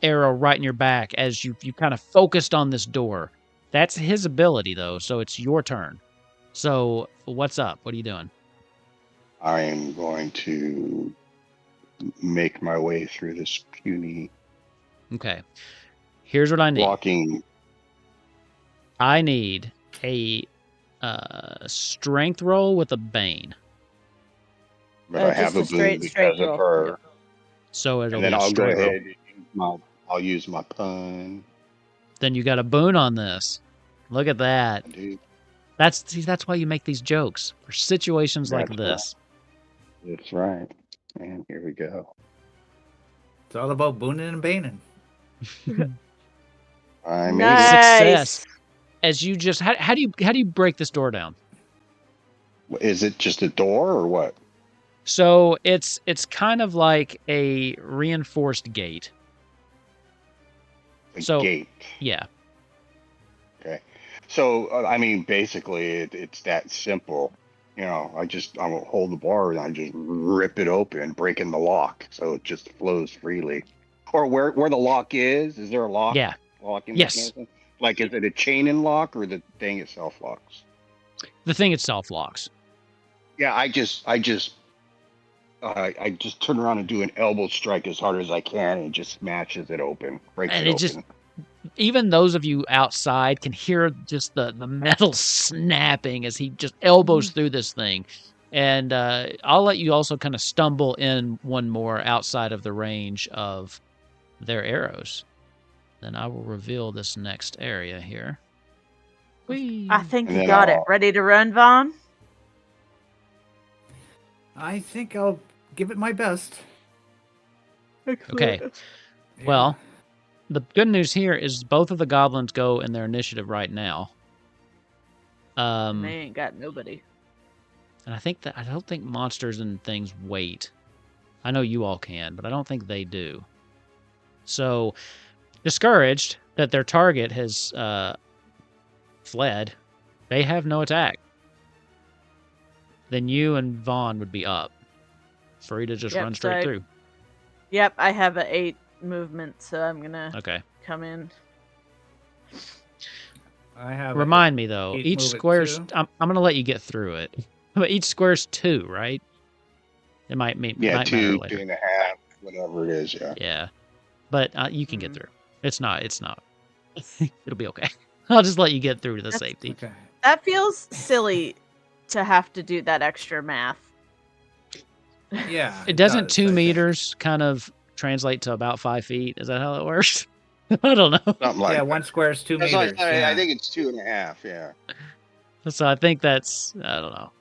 arrow right in your back as you kind of focused on this door. That's his ability though, so it's your turn. So what's up? What are you doing? I am going to make my way through this puny. Okay. Here's what I need. Walking. I need a strength roll with a bane. But I have a boon because of her. So it'll and then be a I'll go strength ahead roll. and I'll use my pun. Then you got a boon on this. Look at that. I do. That's why you make these jokes for situations like this. Right. That's right. And here we go. It's all about booning and baning. I made Nice. Success. As you just how do you break this door down? Is it just a door or what? So it's kind of like a reinforced gate. A gate. Yeah. Okay. So I mean, basically, it's that simple. You know, I will hold the bar and I just rip it open, breaking the lock, so it just flows freely. Or where the lock is there a lock? Yeah. Locking yes. mechanism? Like, is it a chain and lock or the thing itself locks? The thing itself locks. Yeah, I just turn around and do an elbow strike as hard as I can, and it just smashes it open, breaks it open. Just, even those of you outside can hear just the metal snapping as he just elbows through this thing. And I'll let you also kind of stumble in one more outside of the range of their arrows. Then I will reveal this next area here. Whee! I think And you then got it. I'll- Ready to run, Vaughn? I think I'll give it my best. Okay. Yeah. Well, the good news here is both of the goblins go in their initiative right now. And they ain't got nobody. And I don't think monsters and things wait. I know you all can, but I don't think they do. So, discouraged that their target has fled, they have no attack. Then you and Vaughn would be up. Free to just run straight through. Yep, I have an 8 movement, so I'm gonna come in. I have. Remind me though, eight each move at square's. 2. I'm gonna let you get through it, but each square's 2, right? It might Yeah, might 2, matter later. 2.5, whatever it is. Yeah. Yeah, but you can get through. It's not. It'll be okay. I'll just let you get through to the safety. Okay. That feels silly to have to do that extra math. Yeah. It doesn't does, 2 I think. meters kind of translate to about 5 feet? Is that how it works? I don't know. Something like Yeah, that. 1 square is 2 That's meters. like, Yeah. I think it's 2.5. Yeah. So I think that's, I don't know.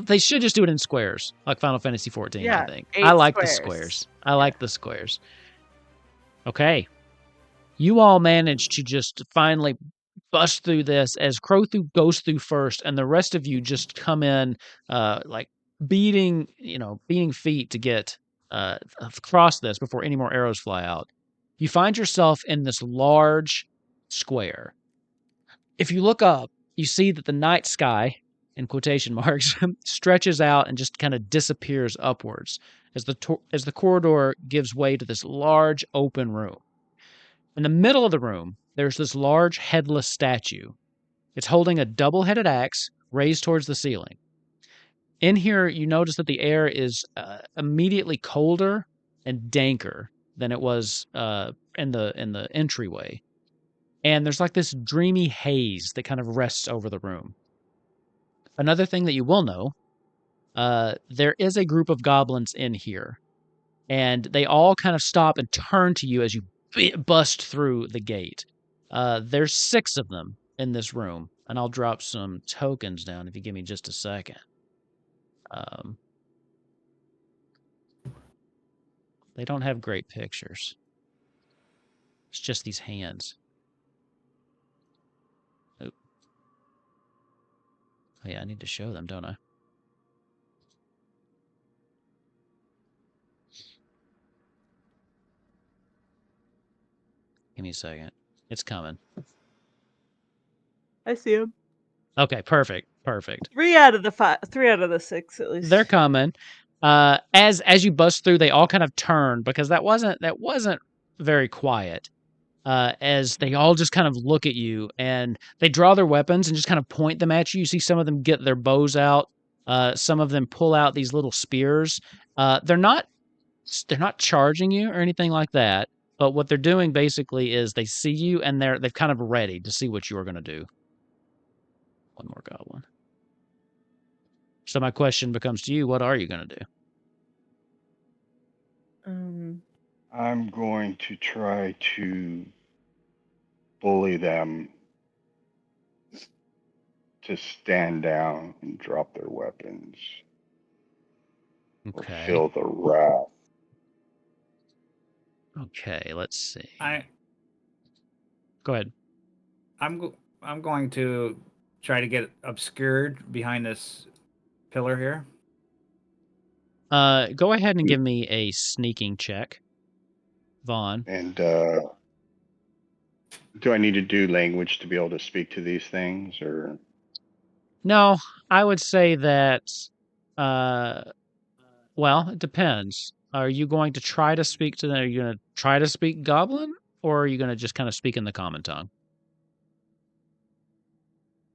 They should just do it in squares, like Final Fantasy XIV, Yeah, I think. 8 I like the squares. squares. I like the squares. Okay. You all managed to just finally bust through this as Crowthu goes through first, and the rest of you just come in like beating feet to get across this before any more arrows fly out. You find yourself in this large square. If you look up, you see that the night sky, in quotation marks, stretches out and just kind of disappears upwards as the corridor gives way to this large open room. In the middle of the room, there's this large headless statue. It's holding a double-headed axe raised towards the ceiling. In here, you notice that the air is immediately colder and danker than it was in the entryway. And there's like this dreamy haze that kind of rests over the room. Another thing that you will know, there is a group of goblins in here, and they all kind of stop and turn to you as you bust through the gate. There's 6 of them in this room, and I'll drop some tokens down if you give me just a second. They don't have great pictures. It's just these hands. Oh yeah, I need to show them, don't I? Give me a second. It's coming. I see them. Okay, perfect. 3 out of the 5. 3 out of the 6, at least. They're coming. As you bust through, they all kind of turn because that wasn't very quiet. As they all just kind of look at you and they draw their weapons and just kind of point them at you. You see some of them get their bows out. Some of them pull out these little spears. They're not charging you or anything like that. But what they're doing basically is they see you and they've kind of ready to see what you are going to do. One more goblin. So my question becomes to you: what are you going to do? I'm going to try to bully them to stand down and drop their weapons. Okay. Or feel the wrath. Okay, let's see. Go ahead. I'm going to try to get obscured behind this pillar here. Go ahead and give me a sneaking check, Vaughn. And do I need to do language to be able to speak to these things, or? No, I would say that. Well, it depends. Are you going to try to speak to them? Are you going to try to speak Goblin, or are you going to just kind of speak in the common tongue?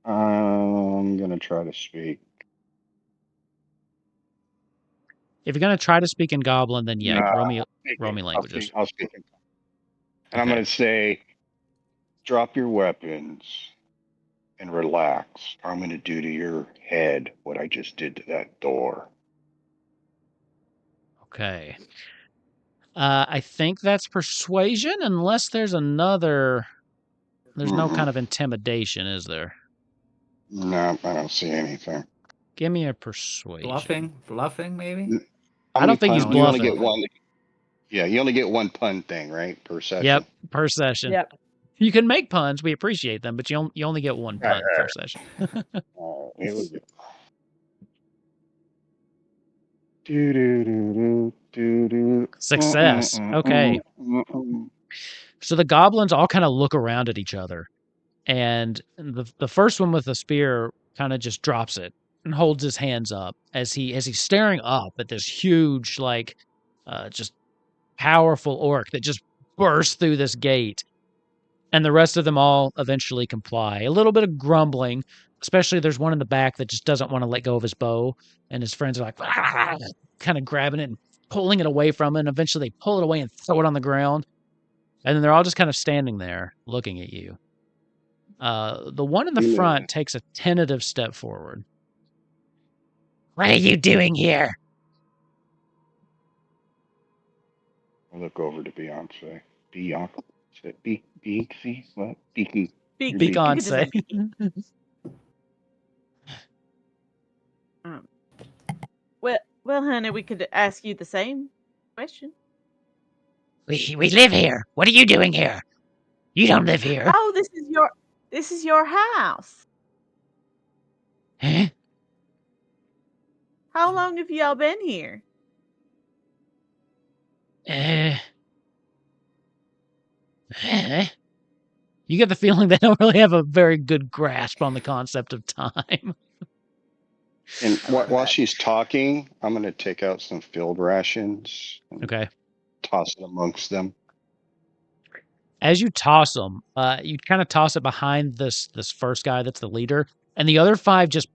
I'm going to try to speak. If you're going to try to speak in Goblin, then yeah, No, roll me languages. I'll speak in. And I'm going to say, drop your weapons and relax. I'm going to do to your head what I just did to that door. Okay. I think that's persuasion, unless there's another. There's no kind of intimidation, is there? No, I don't see anything. Give me a persuasion. Bluffing, maybe. I don't think he's You only bluffing. get one. Yeah, you only get one pun thing, right, per session. Yep, per session. Yep. You can make puns. We appreciate them, but you only get one pun per session. Here we go. Do-do-do-do-do-do. Success. Okay. So the goblins all kind of look around at each other, and the first one with the spear kind of just drops it and holds his hands up as he's staring up at this huge, like, just powerful orc that just bursts through this gate. And the rest of them all eventually comply. A little bit of grumbling, especially there's one in the back that just doesn't want to let go of his bow, and his friends are like, kind of grabbing it and pulling it away from him, and eventually they pull it away and throw it on the ground. And then they're all just kind of standing there looking at you. The one in the front takes a tentative step forward. What are you doing here? I look over to Beyonce. Beaksy? What? Beaky. Beyonce. Well, honey, we could ask you the same question. We live here. What are you doing here? You don't live here. Oh, this is your house. Huh? How long have y'all been here? You get the feeling they don't really have a very good grasp on the concept of time. And while she's talking, I'm going to take out some field rations. Okay. Toss it amongst them. As you toss them, you kind of toss it behind this first guy that's the leader, and the other 5 just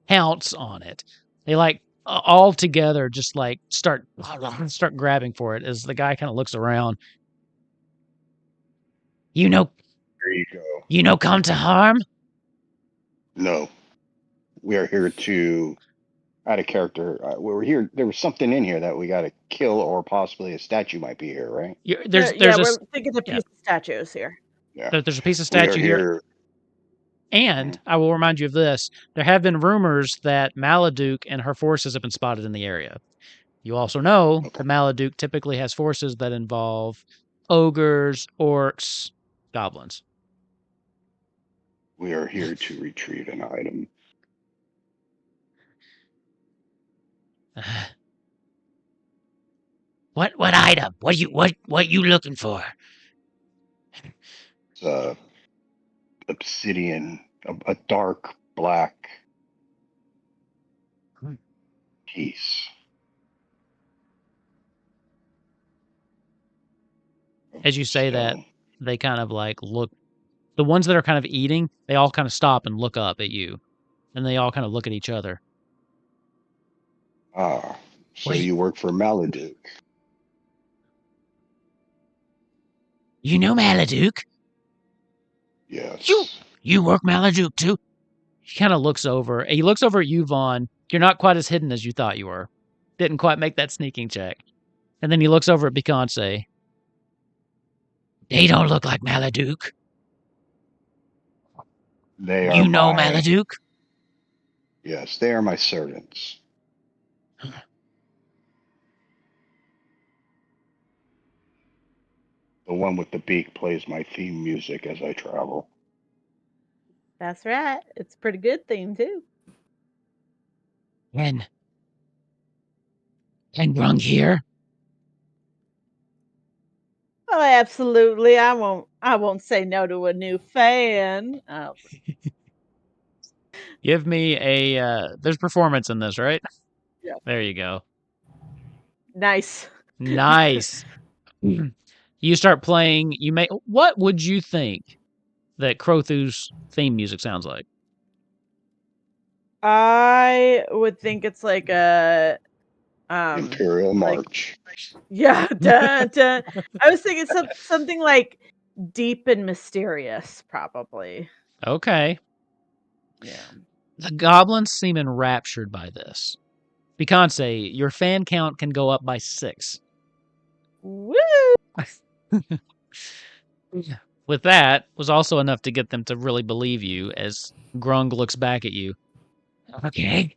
pounce on it. They like all together just like start grabbing for it as the guy kind of looks around. There you go. You know, come to harm? No. We are here to, out of character, we're here. There was something in here that we got to kill, or possibly a statue might be here, right? We're thinking a piece of statues here. Yeah. There's a piece of statue here. And I will remind you of this. There have been rumors that Maladuke and her forces have been spotted in the area. You also know that Maladuke typically has forces that involve ogres, orcs, goblins. We are here to retrieve an item. What item? What you looking for? It's obsidian, a dark black piece. As you say that, they kind of like look. The ones that are kind of eating, they all kind of stop and look up at you, and they all kind of look at each other. Ah, so you work for Maladuke. You know Maladuke? Yes. You work Maladuke too? He kind of looks over. He looks over at you, Vaughn. You're not quite as hidden as you thought you were. Didn't quite make that sneaking check. And then he looks over at Beyonce. They don't look like Maladuke. They are. You know Maladuke? Yes, they are my servants. The one with the beak plays my theme music as I travel. That's right. It's a pretty good theme too. Can Grung hear? Oh, absolutely. I won't say no to a new fan. Give me a there's performance in this, right? Yeah. There you go. Nice. You start playing, what would you think that Crothu's theme music sounds like? I would think it's like a Imperial March. Yeah, dun, dun. I was thinking something like deep and mysterious, probably. Okay. Yeah. The goblins seem enraptured by this. Beyonce, your fan count can go up by 6. Woo! With that, was also enough to get them to really believe you as Grung looks back at you. Okay.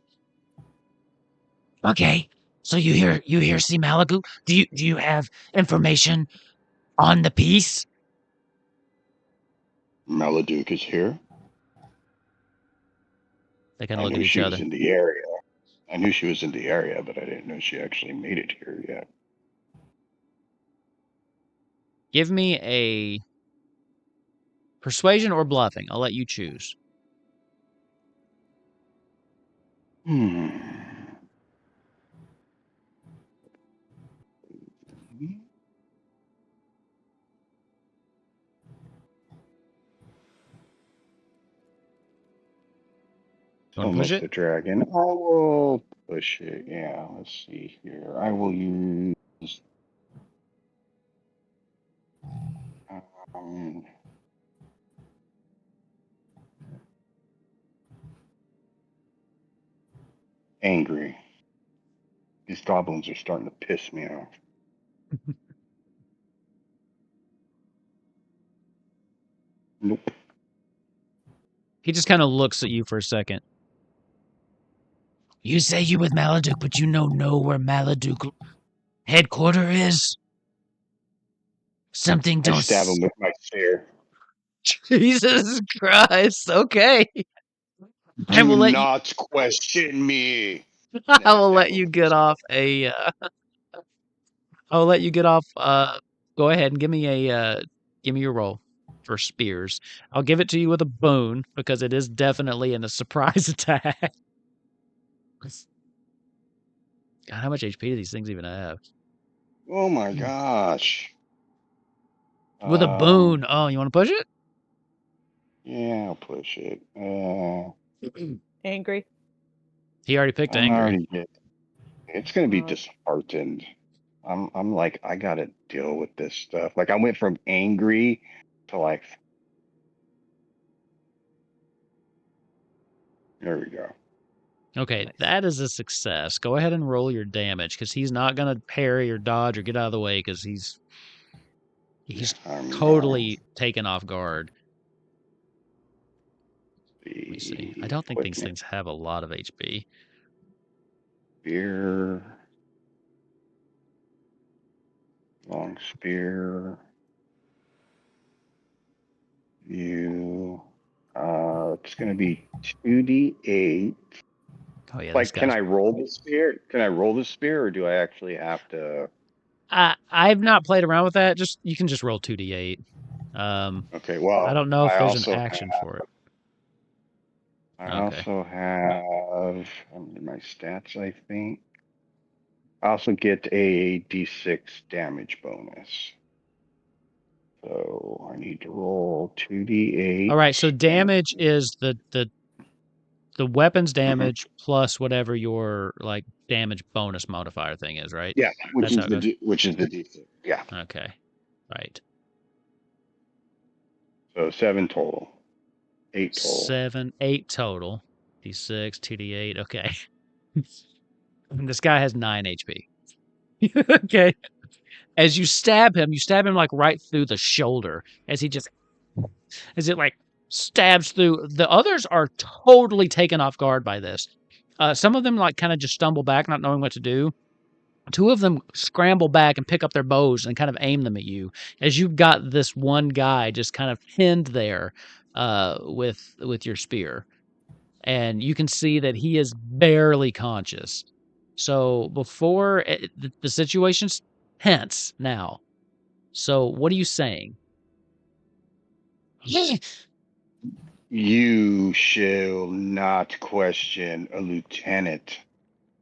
Okay. So you hear see Malibu? Do you have information on the piece? Maladuke is here. They kind of I look at knew each she other. was in the area. I knew she was in the area, but I didn't know she actually made it here yet. Give me a persuasion or bluffing. I'll let you choose. You want to push Almost it? a dragon. I will push it. Yeah, let's see here. I will use um, angry. These goblins are starting to piss me off. Nope. He just kind of looks at you for a second. You say you with Maladuke, but you know where Maladuke headquarter is? Something I don't... stab him with my spear. Jesus Christ, okay. I Do will let you... not question me. I will let you get off a... I'll let you get off... Go ahead and give me your roll for spears. I'll give it to you with a boon, because it is definitely in a surprise attack. God, how much HP do these things even have? Oh my gosh. With a boon. Oh, you want to push it? Yeah, I'll push it. Angry. He already picked I'm angry. already get. It's gonna be Oh. disheartened. I'm like, I gotta deal with this stuff. Like I went from angry to like, there we go. Okay, Nice. that is a success. Go ahead and roll your damage, because he's not going to parry or dodge or get out of the way, because he's I'm totally taken off guard. Let me see. the I don't think these equipment things have a lot of HP. spear, long spear, view. It's gonna be 2d8. Oh yeah, this Like, can guy's... I roll the spear? Can I roll the spear, or do I actually have to? I've not played around with that. You can just roll 2d8. Okay, I well, don't know if I there's an also action have. for it. I Okay. also have under my stats, I think. I also get a d6 damage bonus. So I need to roll 2d8. All right, so damage and- is the weapon's damage plus whatever your like damage bonus modifier thing is, right? Yeah, That's how it goes. which is the d6. Yeah. Okay. Right. So 7 total. 8 total. 8 total. D6, 2d8. Okay. This guy has 9 HP. Okay. As you stab him like right through the shoulder as it like stabs through. The others are totally taken off guard by this. Some of them like kind of just stumble back, not knowing what to do. 2 of them scramble back and pick up their bows and kind of aim them at you as you've got this one guy just kind of pinned there with your spear. And you can see that he is barely conscious. So before the situation's tense now. So what are you saying? You shall not question a lieutenant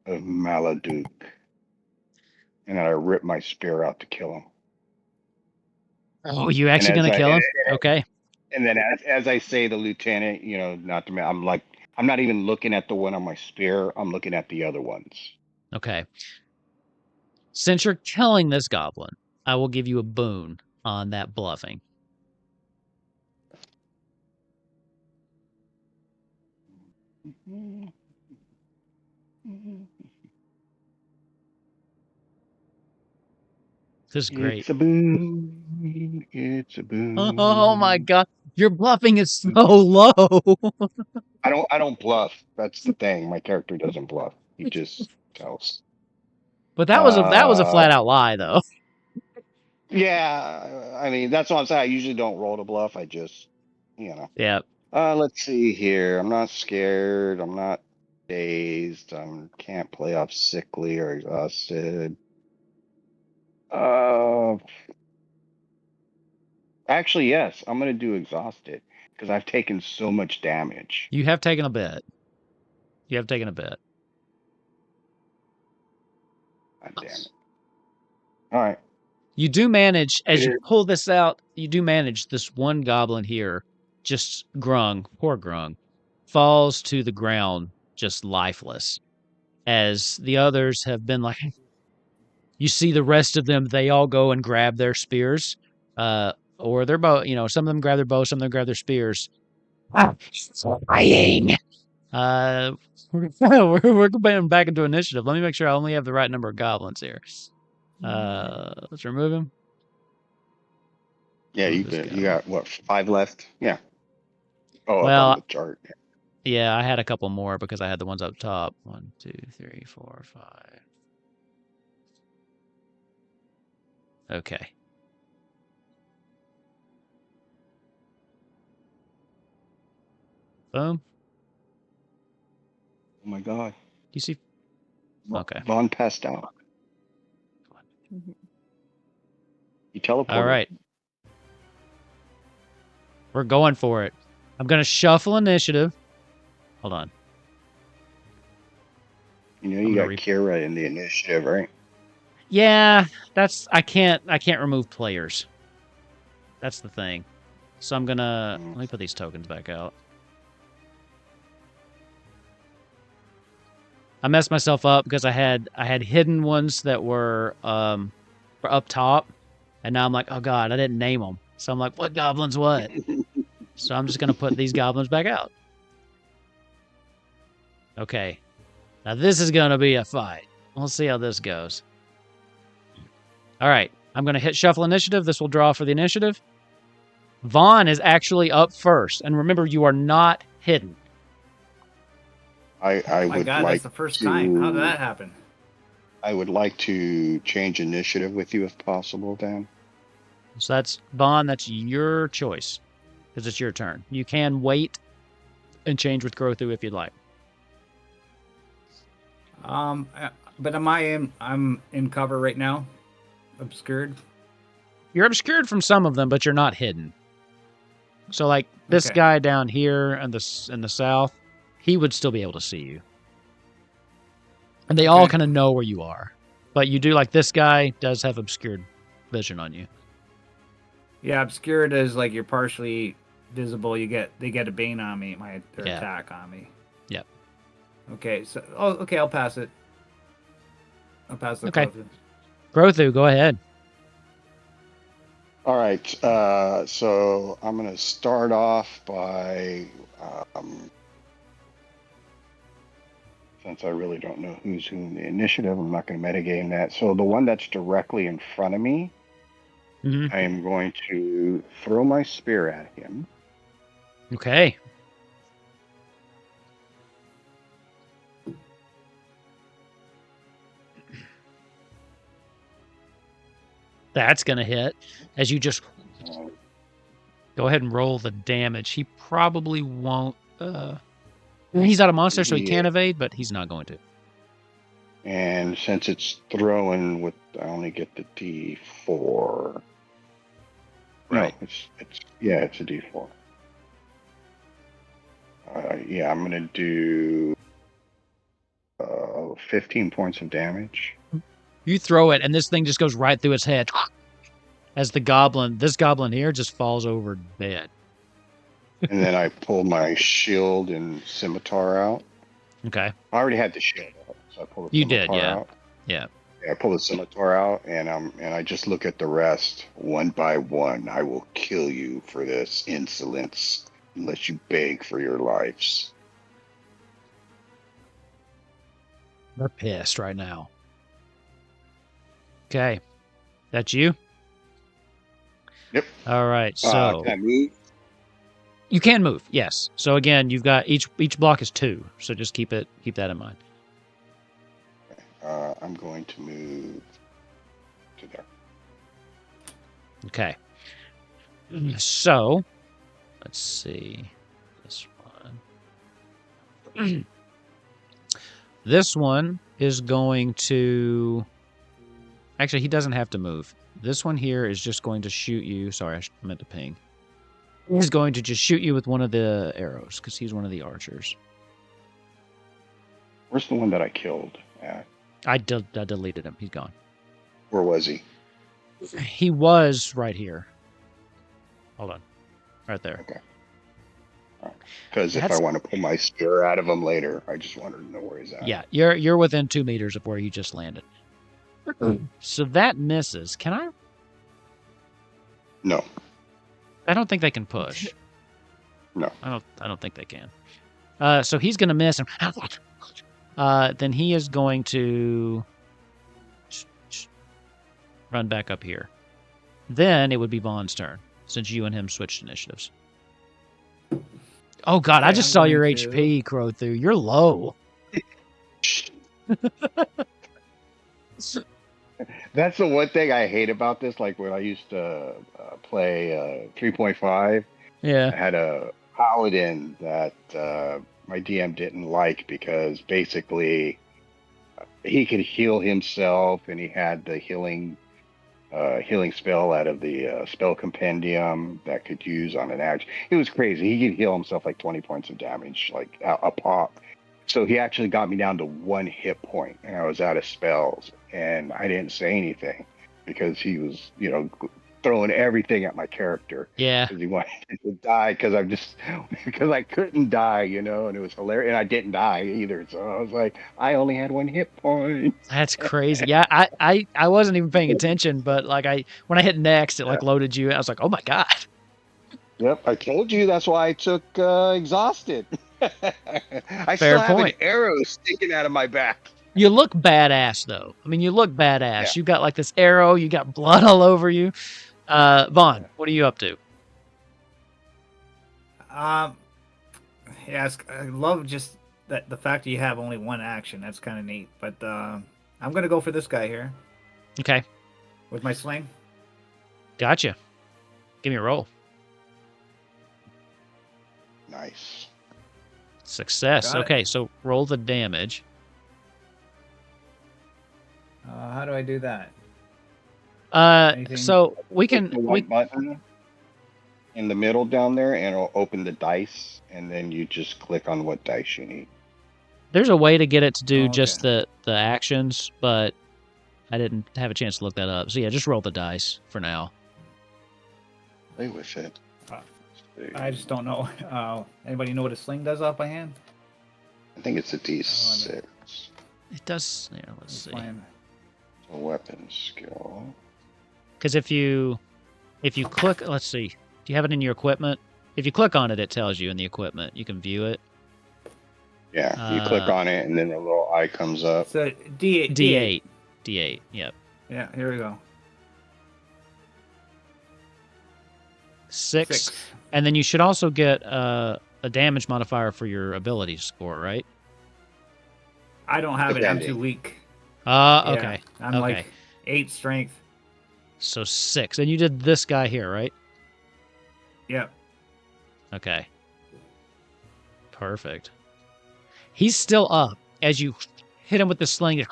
of Maladuke. And I rip my spear out to kill him. Oh, you actually gonna kill him? Okay. And then as I say the lieutenant, not to I'm like, I'm not even looking at the one on my spear. I'm looking at the other ones. Okay. Since you're killing this goblin, I will give you a boon on that bluffing. This is great. It's a boon. It's a boon. Oh my god, your bluffing is so low. I don't bluff. That's the thing. My character doesn't bluff. He just tells. But that was a flat out lie, though. Yeah, I mean that's what I'm saying. I usually don't roll to bluff. I just, you know. Yeah. Let's see here. I'm not scared. I'm not dazed. I can't play off sickly or exhausted. Uh, actually, yes. I'm gonna do exhausted because I've taken so much damage. You have taken a bit. You have taken a bit. God damn it! All right. You do manage, as you pull this out, you do manage this one goblin here, just Grung, poor Grung, falls to the ground just lifeless. As the others have been like, you see the rest of them, they all go and grab their spears, or their bow. You know, some of them grab their bow, some of them grab their spears. Dying. We're going back into initiative. Let me make sure I only have the right number of goblins here. Let's remove him. Yeah, you got what, 5 left? Yeah. Oh, well, up on the chart. Yeah, I had a couple more because I had the ones up top. 1, 2, 3, 4, 5. Okay. Boom. Oh my god. You see? Okay. Vaughn passed out. He teleported. All right. We're going for it. I'm going to shuffle initiative. Hold on. You know you got Kira in the initiative, right? Yeah, that's I can't remove players. That's the thing. So I'm gonna let me put these tokens back out. I messed myself up because I had hidden ones that were up top, and now I'm like, oh god, I didn't name them. So I'm like, what goblins what? So I'm just gonna put these goblins back out. Okay. Now this is gonna be a fight. We'll see how this goes. All right. I'm going to hit shuffle initiative. This will draw for the initiative. Vaughn is actually up first. And remember, you are not hidden. I oh my would God, like that's the first time. How did that happen? I would like to change initiative with you if possible, Dan. So that's Vaughn. That's your choice because it's your turn. You can wait and change with Grothu if you'd like. But I'm in cover right now. Obscured. You're obscured from some of them, but you're not hidden. So like this guy down here in the south, he would still be able to see you. And they all kind of know where you are. But you do like this guy does have obscured vision on you. Yeah, obscured is like you're partially visible. They get a bane on me, their attack on me. Yep. Okay, so I'll pass it. I'll pass the Grothu. Grothu, go ahead. All right, so I'm going to start off by, since I really don't know who's who in the initiative, I'm not going to metagame that. So the one that's directly in front of me, I am going to throw my spear at him. Okay. That's going to hit as you just go ahead and roll the damage. He probably won't. He's not a monster, so he can't evade, but he's not going to. And since it's throwing with, I only get the D4. Right. No, it's a D4. Yeah, I'm going to do 15 points of damage. You throw it, and this thing just goes right through its head. As this goblin here just falls over dead. And then I pull my shield and scimitar out. Okay. I already had the shield out, so I pulled the scimitar out. Yeah. I pull the scimitar out, and I just look at the rest one by one. I will kill you for this insolence unless you beg for your lives. They're pissed right now. Okay. That's you? Yep. All right. So Can I move? you can move, yes. So again, you've got each block is 2. So just keep that in mind. I'm going to move to there. Okay. So let's see. This one. This one is going to... Actually, he doesn't have to move. This one here is just going to shoot you. Sorry, I meant to ping. He's going to just shoot you with one of the arrows because he's one of the archers. Where's the one that I killed at? I deleted him. He's gone. Where was he? He was right here. Hold on. Right there. Okay. Because if I want to pull my spear out of him later, I just wanted to know where he's at. Yeah, you're within 2 meters of where you just landed. So that misses. Can I? No. I don't think they can push. No. I don't think they can. So he's going to miss him. Then he is going to run back up here. Then it would be Vaughn's turn, since you and him switched initiatives. Oh, God, I just saw your HP grow through. You're low. That's the one thing I hate about this. Like when I used to play 3.5, Yeah. I had a paladin that my DM didn't like because basically he could heal himself and he had the healing spell out of the spell compendium that could use on an action. It was crazy. He could heal himself like 20 points of damage, like a pop. So he actually got me down to 1 hit point, and I was out of spells, and I didn't say anything because he was, throwing everything at my character. Yeah. Because he wanted to die because I couldn't die, and it was hilarious, and I didn't die either. So I was like, I only had 1 hit point. That's crazy. Yeah, I wasn't even paying attention, but like when I hit next, it like loaded you. I was like, oh my God. Yep, I told you that's why I took exhausted. I Fair still have point. an arrow sticking out of my back. You look badass though. I mean, you look badass. Yeah. You got like this arrow. You got blood all over you. Vaughn, what are you up to? Yes, I love just that the fact that you have only 1 action. That's kind of neat. But I'm gonna go for this guy here. Okay. With my sling. Gotcha. Give me a roll. Nice. Success. Okay, so roll the damage. How do I do that? So we can the white button in the middle down there, and it'll open the dice, and then you just click on what dice you need. There's a way to get it to do just the actions, but I didn't have a chance to look that up. So yeah, just roll the dice for now. Play with it. I just don't know. Anybody know what a sling does off by hand? I think it's a D6. It does. Yeah, let's see. A weapon skill. Because if you click, let's see. Do you have it in your equipment? If you click on it, it tells you in the equipment. You can view it. Yeah, you click on it, and then a little eye comes up. So D8. D8. Yep. Yeah. Here we go. 6. And then you should also get a damage modifier for your ability score, right? I don't have it. I'm too weak. Okay. I'm like 8 strength. So 6. And you did this guy here, right? Yep. Okay. Perfect. He's still up as you hit him with the sling. He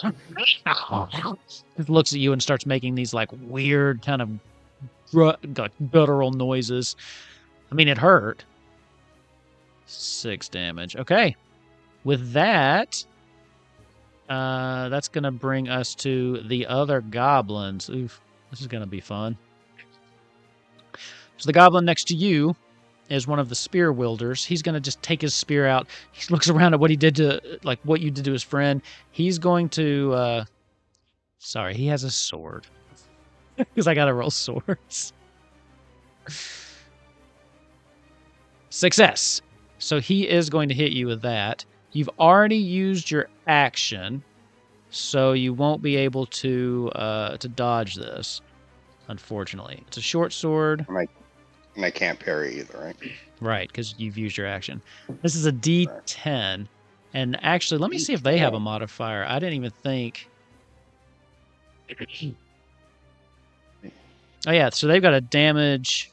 looks at you and starts making these like weird kind of guttural noises. I mean, it hurt. 6 damage. Okay. With that, that's going to bring us to the other goblins. Oof, this is going to be fun. So the goblin next to you is one of the spear wielders. He's going to just take his spear out. He looks around at what he did to, like what you did to his friend. He's going to, sorry, he has a sword. Because I got to roll swords. Success. So he is going to hit you with that. You've already used your action. so you won't be able to dodge this. Unfortunately, it's a short sword. And I can't parry either, right? Right, because you've used your action. This is a D10. And actually, let me see if they have a modifier. I didn't even think. Oh, yeah, so they've got a damage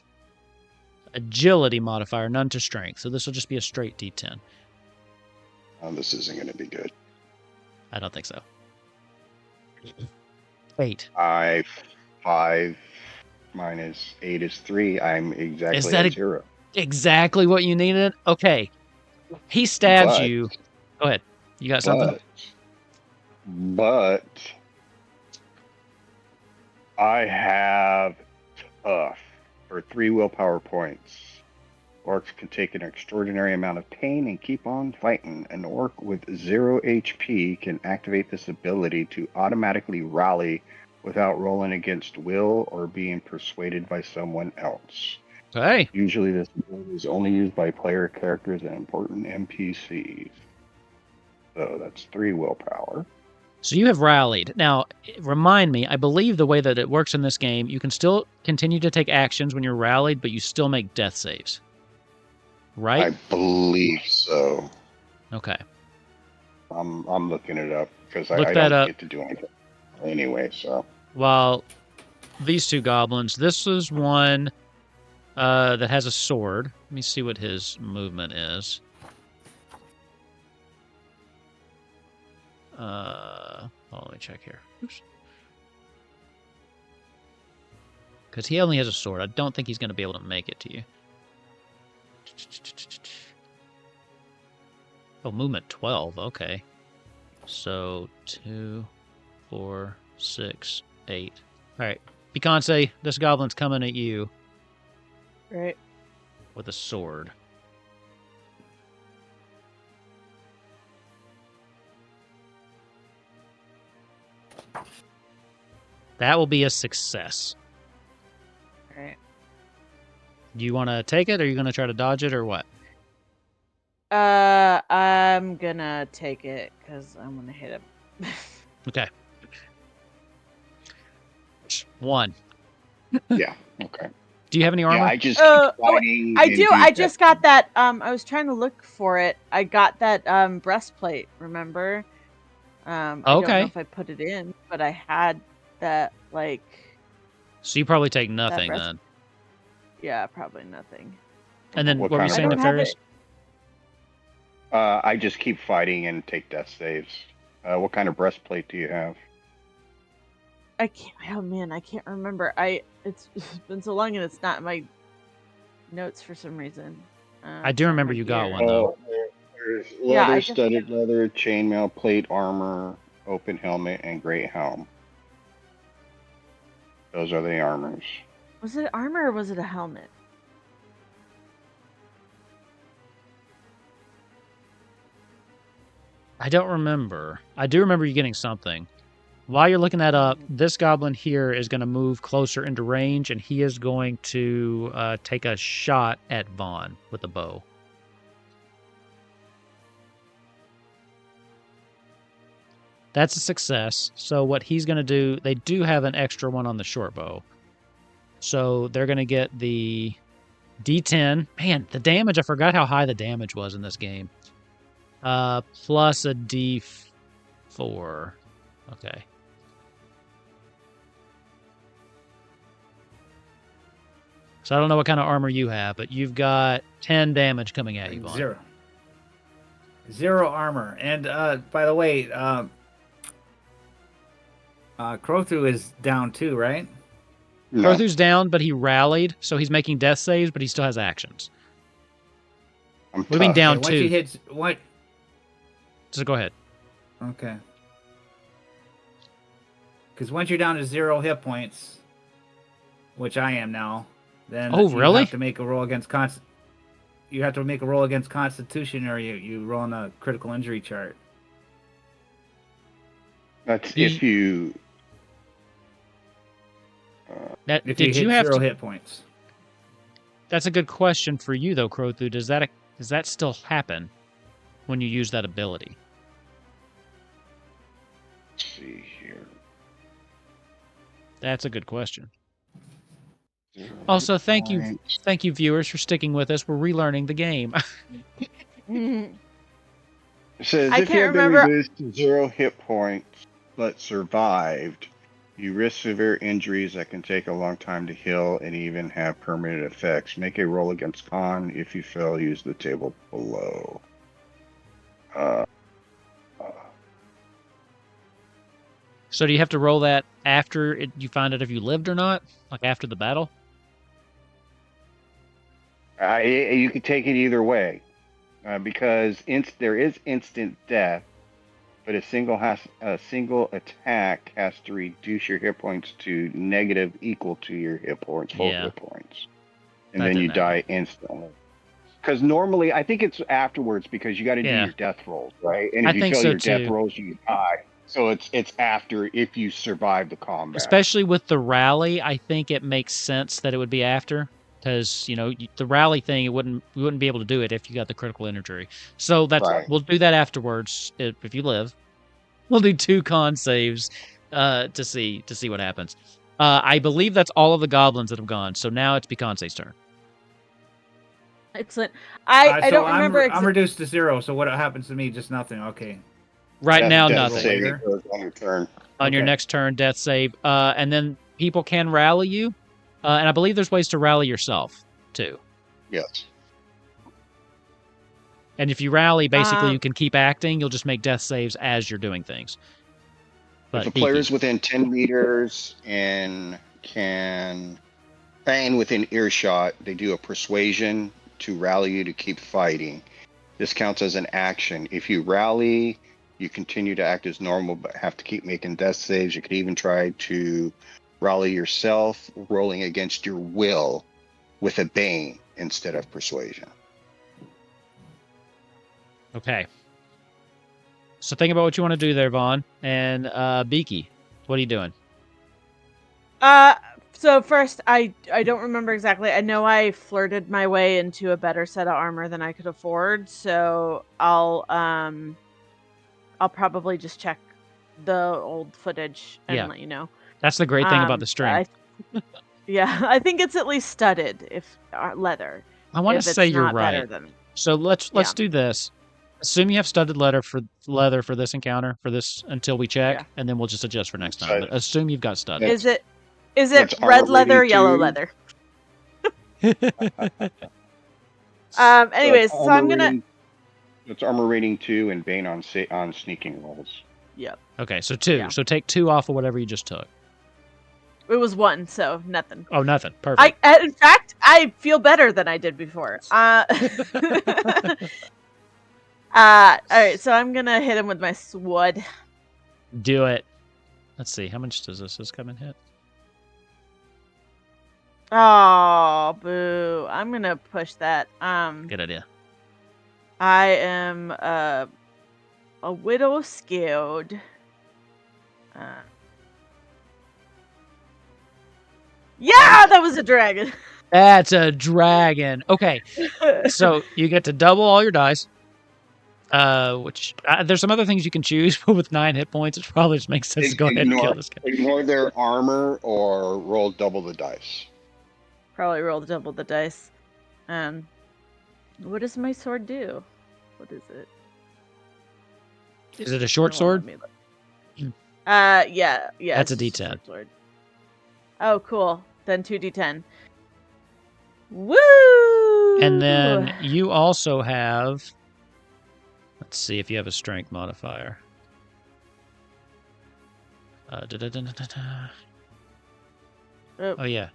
agility modifier, none to strength. So this will just be a straight D10. Oh, this isn't going to be good. I don't think so. 8. 5 minus 8 is 3. I'm exactly Is that at 0. Exactly what you needed? Okay. He stabs But- you. Go ahead. You got something? But I have tough for 3 willpower points. Orcs can take an extraordinary amount of pain and keep on fighting. An orc with 0 HP can activate this ability to automatically rally without rolling against will or being persuaded by someone else. Hey. Usually this ability is only used by player characters and important NPCs. So that's 3 willpower. So you have rallied. Now, remind me, I believe the way that it works in this game, you can still continue to take actions when you're rallied, but you still make death saves. Right? I believe so. Okay. I'm looking it up because I Look that don't up. get to do anything anyway. So While these two goblins, this is one that has a sword. Let me see what his movement is. Let me check here. Oops. Because he only has a sword. I don't think he's going to be able to make it to you. Oh, movement 12. Okay. So 2, 4, 6, 8. All right. Piconce, this goblin's coming at you Right. with a sword. That will be a success. Right. Do you want to take it, or are you going to try to dodge it, or what? I'm gonna take it because I'm gonna hit him. Okay. 1. yeah, okay. Do you have any armor? Yeah, I just keep fighting. I and do. I just got that. I was trying to look for it. I got that breastplate. Remember? I don't know if I put it in, but I had that. Like. So you probably take nothing then. Yeah, probably nothing. And then what were you kind of saying, Nefarious? I just keep fighting and take death saves. What kind of breastplate do you have? I can't. Oh man, I can't remember. It's been so long and it's not in my notes for some reason. I do remember you got one though. There's leather, studded leather, chainmail, plate, armor, open helmet, and great helm. Those are the armors. Was it armor or was it a helmet? I don't remember. I do remember you getting something. While you're looking that up, this goblin here is going to move closer into range, and he is going to take a shot at Vaughn with a bow. That's a success. So what he's going to do, they do have an extra one on the short bow. So they're going to get the D10. Man, the damage, I forgot how high the damage was in this game. Plus a D4. Okay. So I don't know what kind of armor you have, but you've got 10 damage coming at you, Vaughn. 0 armor. And by the way, Crothu is down too, right? No. Crothu's down, but he rallied, so he's making death saves, but he still has actions. I'm What do you mean tough. down Once 2? you hit what? So go ahead. Okay. Because once you're down to 0 hit points, which I am now, then Oh, really? you have to make a roll against You have to make a roll against Constitution, or you roll on a critical injury chart. That's if you. If you hit 0 hit points. That's a good question for you, though, Crothu. Does that still happen when you use that ability? see here. That's a good question. 0 Also, hit thank you, points. viewers, for sticking with us. We're relearning the game. It says I if you can't have been remember. reduced to 0 hit points but survived, you risk severe injuries that can take a long time to heal and even have permanent effects. Make a roll against con. If you fail, use the table below. So do you have to roll that after you find out if you lived or not? Like after the battle? You could take it either way, because there is instant death, but a single attack has to reduce your hit points to negative equal to your hit points, full Yeah. hit points, and That then you didn't happen. die instantly. Because normally, I think it's afterwards because you got to do Yeah. your death rolls, right? And I if you think fail so, your death too. rolls, you die. So it's after if you survive the combat. Especially with the rally, I think it makes sense that it would be after, because the rally thing, we wouldn't be able to do it if you got the critical injury. So Right. we'll do that afterwards if you live. We'll do 2 con saves to see what happens. I believe that's all of the goblins that have gone. So now it's Beyonce's turn. Excellent. I So don't remember. I'm reduced to 0. So what happens to me? Just nothing. Okay. Right now, Death nothing. saving Later. throws on your turn. On your Okay. next turn, death save. And then people can rally you. And I believe there's ways to rally yourself, too. Yes. And if you rally, basically you can keep acting. You'll just make death saves as you're doing things. But If a player is within 10 meters and within earshot, they do a persuasion to rally you to keep fighting. This counts as an action. If you rally, you continue to act as normal, but have to keep making death saves. You could even try to rally yourself, rolling against your will with a bane instead of persuasion. Okay. So think about what you want to do there, Vaughn. And Beaky, what are you doing? So first, I don't remember exactly. I know I flirted my way into a better set of armor than I could afford, so I'll probably just check the old footage and let you know. That's the great thing about the string. I think it's at least studded, if leather. I want to say you're not right. Better than... So let's do this. Assume you have studded leather for this encounter, until we check, and then we'll just adjust for next time. But assume you've got studded. Is it red leather or yellow leather? Anyways, so I'm gonna... It's armor rating 2 and bane on sneaking rolls. Yep. Okay, so 2. Yeah. So take 2 off of whatever you just took. It was 1, so nothing. Oh, nothing. Perfect. In fact, I feel better than I did before. All right, so I'm gonna hit him with my sword. Do it. Let's see. How much does this come and hit? Oh, boo. I'm gonna push that. Good idea. I am a widow skilled. Yeah, that was a dragon. That's a dragon. Okay, so you get to double all your dice. Which there's some other things you can choose, but with 9 hit points, it probably just makes sense to go ahead and kill this guy. Ignore their armor or roll double the dice. Probably roll double the dice. What does my sword do? What is it? Is it a short sword? Yeah. That's a D10. Sword. Oh, cool. Then 2d10. Woo! And then you also have... Let's see if you have a strength modifier. Oh, yeah.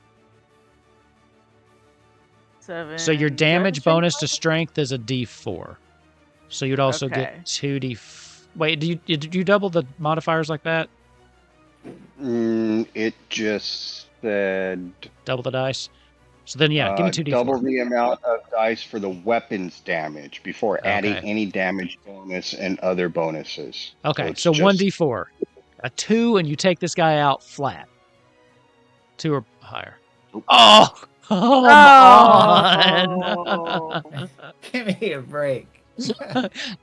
7. So your damage bonus to strength is a D4. So you'd also get 2D... Wait, did you double the modifiers like that? It just said... Double the dice? So then, yeah, give me 2d4. Double the amount of dice for the weapons damage before adding any damage bonus and other bonuses. Okay, so 1d4. A 2, and you take this guy out flat. 2 or higher. Oh! Come on! Give me a break.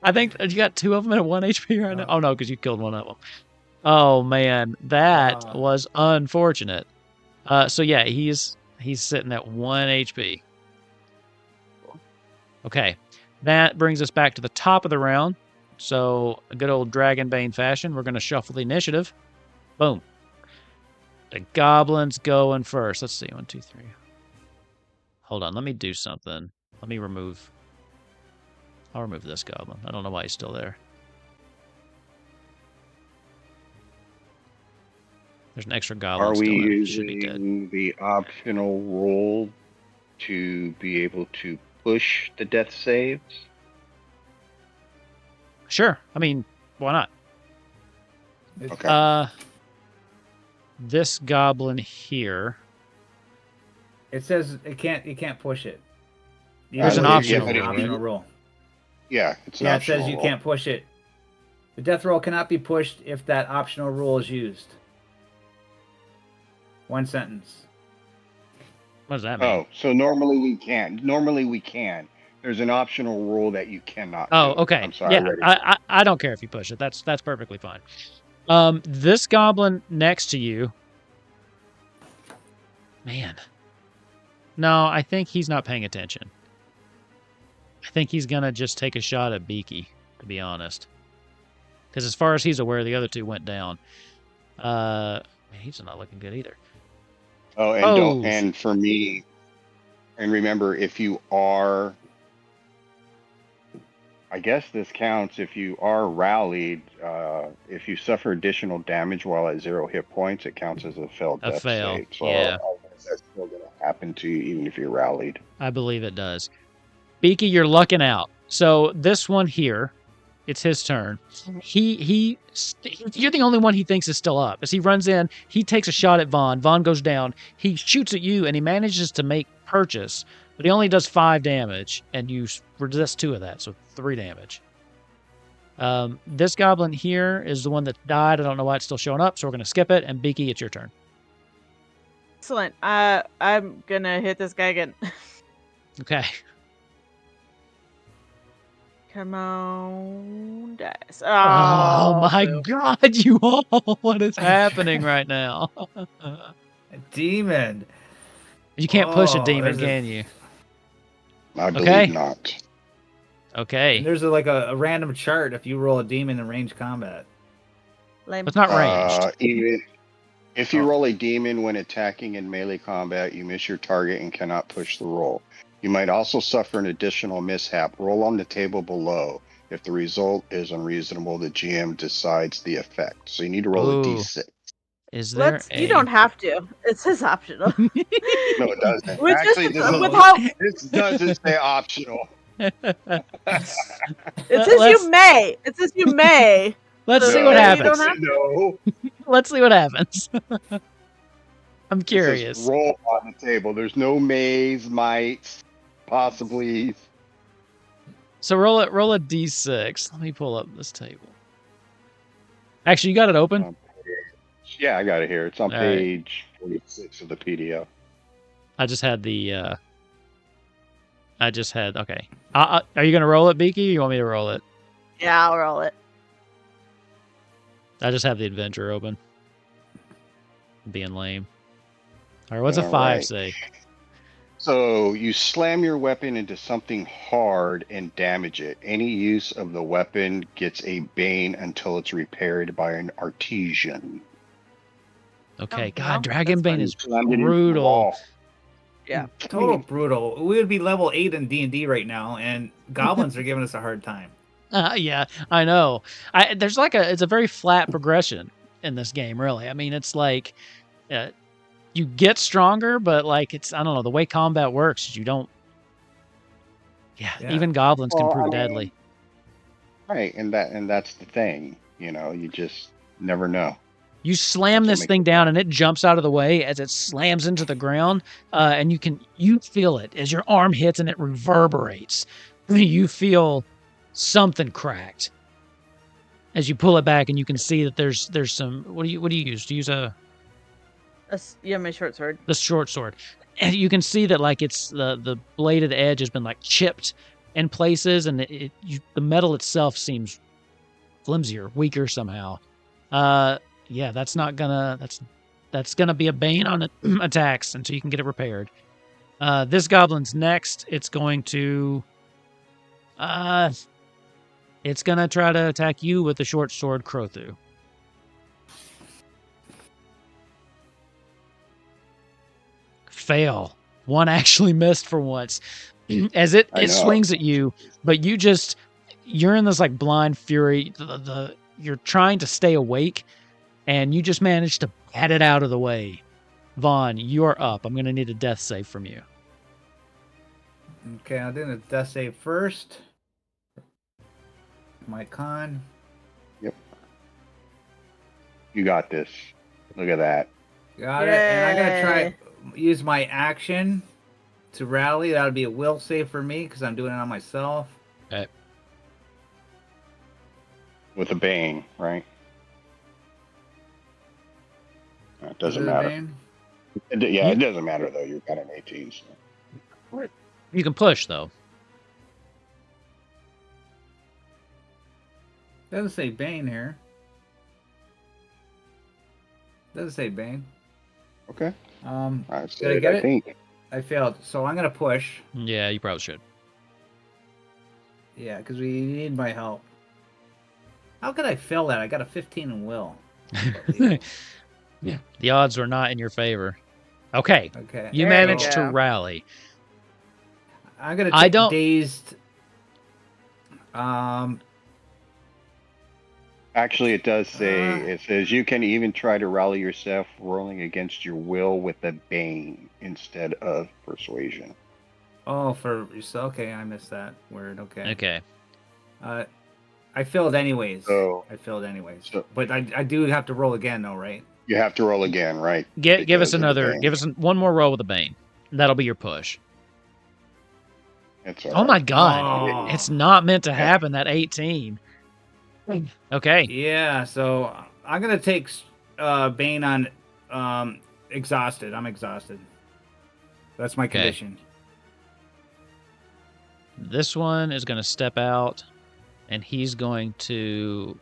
I think you got 2 of them at 1 HP right now. Oh, no, because you killed one of them. Oh man, that Ah. was unfortunate. So yeah, he's sitting at 1 HP. Okay, that brings us back to the top of the round. So a good old Dragonbane fashion, we're going to shuffle the initiative. Boom. The goblins going first. Let's see, 1, 2, 3. Hold on, let me do something. Let me remove. I'll remove this goblin. I don't know why he's still there. There's an extra goblin Are we still in. Should be dead. using the optional roll to be able to push the death saves? Sure. I mean, why not? Okay. This goblin here. It says you can't push it. There's an Even though optional you're using roll, an optional right? roll. Yeah, it's an Yeah, it optional says you roll. can't push it. The death roll cannot be pushed if that optional rule is used. One sentence. What does that mean? Oh, so normally we can. Normally we can. There's an optional rule that you cannot Oh, do. okay. I'm sorry. Yeah, I don't care if you push it. That's perfectly fine. This goblin next to you. Man. No, I think he's not paying attention. I think he's gonna just take a shot at Beaky, to be honest. Because as far as he's aware, the other two went down. Man, he's not looking good either. Oh, and don't. And for me, and remember, if you are, I guess this counts. If you are rallied, if you suffer additional damage while at 0 hit points, it counts as a failed A death fail, save. So yeah. I guess that's still going to happen to you, even if you're rallied. I believe it does. Beaky, you're lucking out. So this one here, it's his turn. You're the only one he thinks is still up. As he runs in, he takes a shot at Vaughn. Vaughn goes down. He shoots at you, and he manages to make purchase, but he only does 5 damage, and you resist 2 of that, so 3 damage. This goblin here is the one that died. I don't know why it's still showing up, so we're going to skip it. And Beaky, it's your turn. Excellent. I'm gonna hit this guy again. Okay. Come on, dice. Oh my boo. God, you all! What is happening right now? A demon. You can't push a Oh, demon, there's a- can you? I believe Okay. not. Okay. And there's a random chart if you roll a demon in range combat. Lame. It's not ranged. Even if you Oh. roll a demon when attacking in melee combat, you miss your target and cannot push the roll. You might also suffer an additional mishap. Roll on the table below. If the result is unreasonable, the GM decides the effect. So you need to roll a Ooh. d6. Is there You don't have to. It says optional. No, it doesn't. Which Actually, is with this doesn't say optional. it says you may. It says you may. Let's see So what you happens. don't have No. Let's see what happens. I'm It says curious. roll on the table. There's no maze, might, possibly. So roll a d6. Let me pull up this table. Actually, you got it open? Yeah, I got it here. It's on All right. page 46 of the PDF. I just had the. Okay. Are you gonna roll it, Beaky? Or you want me to roll it? Yeah, I'll roll it. I just have the adventure open. Being lame. All right, what's a All 5 right. say? So you slam your weapon into something hard and damage it. Any use of the weapon gets a bane until it's repaired by an artisan. Okay, Oh, God, well, that's Dragonbane fine. is Slammed it into the brutal. wall. Yeah. Total brutal. We would be level 8 in D&D right now, and goblins are giving us a hard time. Yeah, I know. There's it's a very flat progression in this game, really. I mean, it's like you get stronger, but like I don't know, the way combat works is you don't. Yeah, Yeah. even goblins can Well, prove I mean, deadly. Right, and that's the thing. You just never know. You slam this thing down, and it jumps out of the way as it slams into the ground, and you feel it as your arm hits, and it reverberates. You feel something cracked as you pull it back, and you can see that there's some. What do you use? Do you use My short sword. the short sword? And you can see that like it's the bladed edge has been like chipped in places, and the metal itself seems flimsier, weaker somehow. yeah, that's not gonna that's gonna be a bane on attacks until you can get it repaired. This goblin's next. It's going to it's gonna try to attack you with the short sword Crothu. Fail. One actually missed for once. As it I know. swings at you, but you're in this like blind fury. You're trying to stay awake, and you just managed to bat it out of the way. Vaughn, you're up. I'm gonna need a death save from you. Okay, I'll do the death save first. My con. Yep. You got this. Look at that. Got it. And I'm gonna try use my action to rally. That'll be a will save for me because I'm doing it on myself. Okay. With a bane, right? It doesn't Is it a matter. bane? It doesn't matter though. You've got an 18. So. You can push though. Doesn't say bane here. Doesn't say bane. Okay. I I get it? think. I failed, so I'm gonna push. Yeah, you probably should. Yeah, because we need my help. How could I fail that? I got a 15 in will. Yeah, the odds were not in your favor. Okay, Okay. you There you managed to go. rally. I'm gonna I take don't- dazed. Actually, it does say, it says you can even try to rally yourself rolling against your will with a bane instead of persuasion. Oh, for yourself. Okay, I missed that word. Okay. Okay. I failed anyways. So- I failed anyways. so- But I do have to roll again, though, right? You have to roll again, right? Give us Because of the another. bane. Give us one more roll with a bane. That'll be your push. That's all Oh my right. god! Oh. It's not meant to happen. That 18. Okay. Yeah. So I'm gonna take Bane on exhausted. I'm exhausted. That's my Okay. condition. This one is going to step out, and he's going to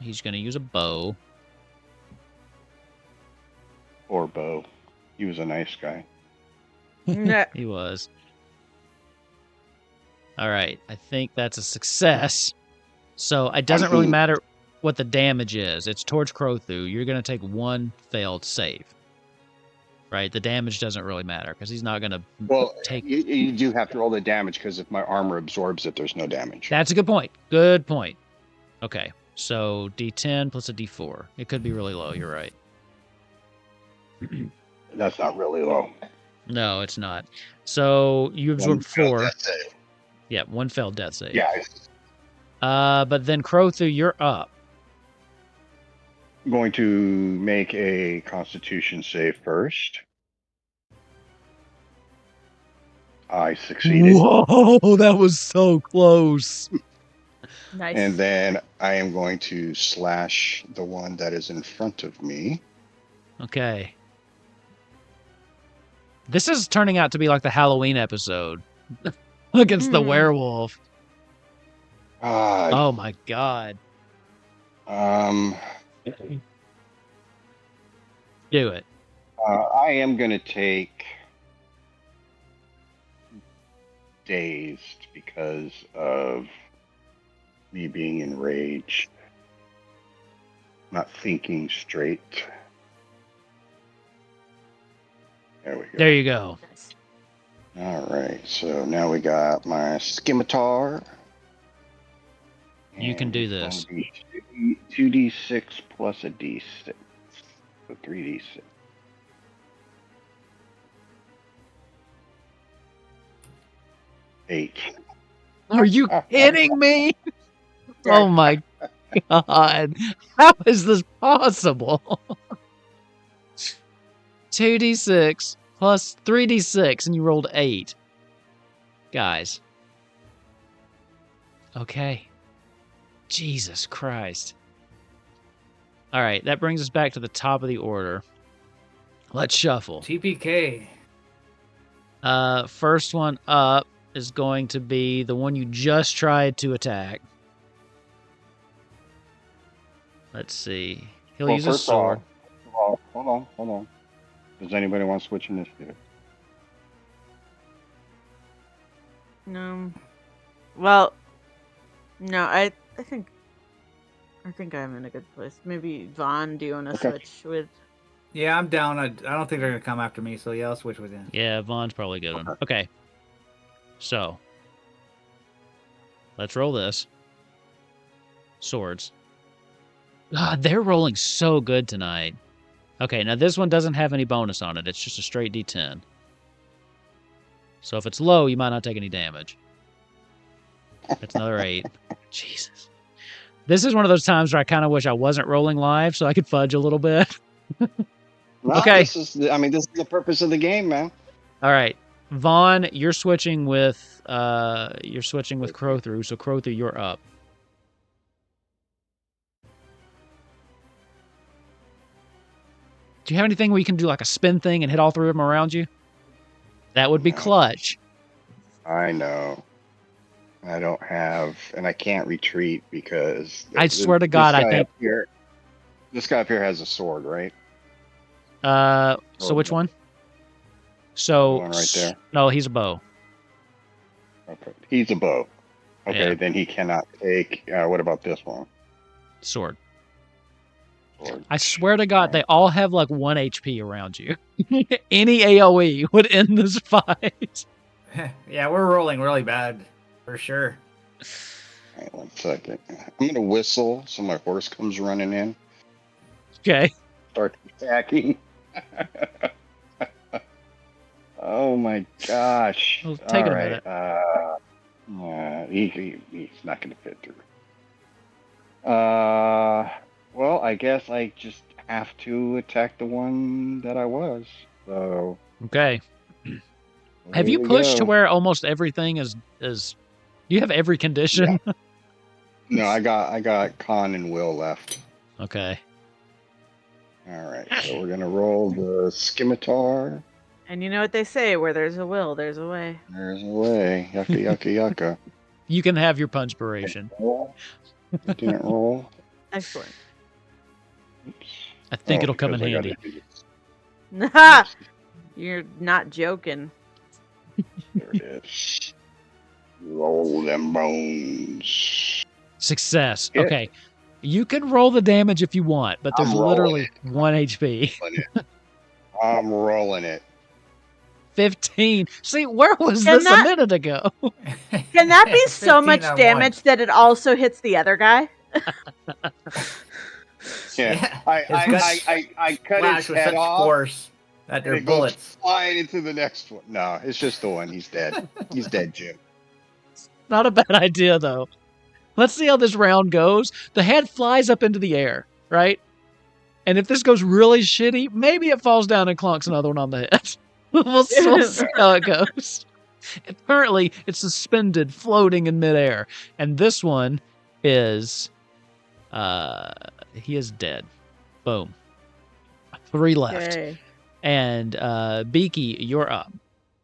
use a bow. Poor Bo. He was a nice guy. No. He was. All right. I think that's a success. So it doesn't really matter what the damage is. It's towards Crothu. You're going to take one failed save. Right? The damage doesn't really matter because he's not going to Well, take. you do have to roll the damage because if my armor absorbs it, there's no damage. That's a good point. Good point. Okay. So D10 plus a D4. It could be really low. You're right. That's not really low. No, it's not. So you absorbed One failed 4. death save. Yeah, one failed death save. Yeah, But then Crothu, you're up. I'm going to make a Constitution save first. I succeeded. Whoa, that was so close. Nice. And then I am going to slash the one that is in front of me. Okay. This is turning out to be like the Halloween episode against the werewolf. Oh my god. Do it. I am going to take dazed because of me being enraged. Not thinking straight. There we go. There you go. Nice. All right, so now we got my scimitar. You can And do it's this. gonna be 2d6 plus a d6. So 3d6. Eight. Are you kidding me? Oh my god. How is this possible? 2d6 plus 3d6 and you rolled 8. Guys. Okay. Jesus Christ. All right, that brings us back to the top of the order. Let's shuffle. TPK. First one up is going to be the one you just tried to attack. Let's see. He'll Well, use his first off, sword. hold on. Does anybody want to switch initiative? No. Well, no. I think I'm in a good place. Maybe Vaughn, do you want to Okay. switch with? Yeah, I'm down. I don't think they're gonna come after me, so yeah, I'll switch with you. Yeah, Vaughn's probably a good one. Okay. So, let's roll this. Swords. God, they're rolling so good tonight. Okay, now this one doesn't have any bonus on it. It's just a straight D10. So if it's low, you might not take any damage. That's another 8. Jesus. This is one of those times where I kind of wish I wasn't rolling live so I could fudge a little bit. No, Okay. this is the purpose of the game, man. All right. Vaughn, you're switching with Crothru, so Crothru, you're up. Do you have anything where you can do like a spin thing and hit all 3 of them around you? That would be No. clutch. I know. I don't have, and I can't retreat because I swear to God, I think. This guy up here has a sword, right? So which one? So The one right there. No, he's a bow. Okay, he's a bow. Okay, Yeah. then he cannot take. What about this one? Sword. Sword. I swear to God, they all have like 1 HP around you. Any AoE would end this fight. Yeah, we're rolling really bad, for sure. All right, 1 second. I'm gonna whistle so my horse comes running in. Okay. Start attacking. Oh my gosh! It'll take All a right. minute. He's not gonna fit through. Well, I guess I just have to attack the one that I was. So. Okay. Have Here you we pushed to go. where almost everything is you have every condition? Yeah. No, I got Con and Will left. Okay. All right, so we're gonna roll the scimitar. And you know what they say: where there's a will, there's a way. There's a way. Yucca, yucca, yucca. You can have your punspiration. It didn't roll. Excellent. Oops. I think it'll come in because I handy. gotta do this. Nah, you're not joking. There it is. Roll them bones. Success. Yeah. Okay. You can roll the damage if you want, but there's I'm rolling literally it. 1 HP. I'm rolling it. 15. See, where was Can this that- a minute ago? Can that be so 15 much on damage that it also hits the other guy? Yeah, His I cut flash his with head such off. force that And they're it goes bullets. flying into the next one. No, it's just the one. He's dead. He's dead, Jim. Not a bad idea, though. Let's see how this round goes. The head flies up into the air, right? And if this goes really shitty, maybe it falls down and clonks another one on the head. we'll see how it goes. Currently, it's suspended, floating in midair. And this one is... he is dead. Boom. 3 left. Okay. And Beaky, you're up.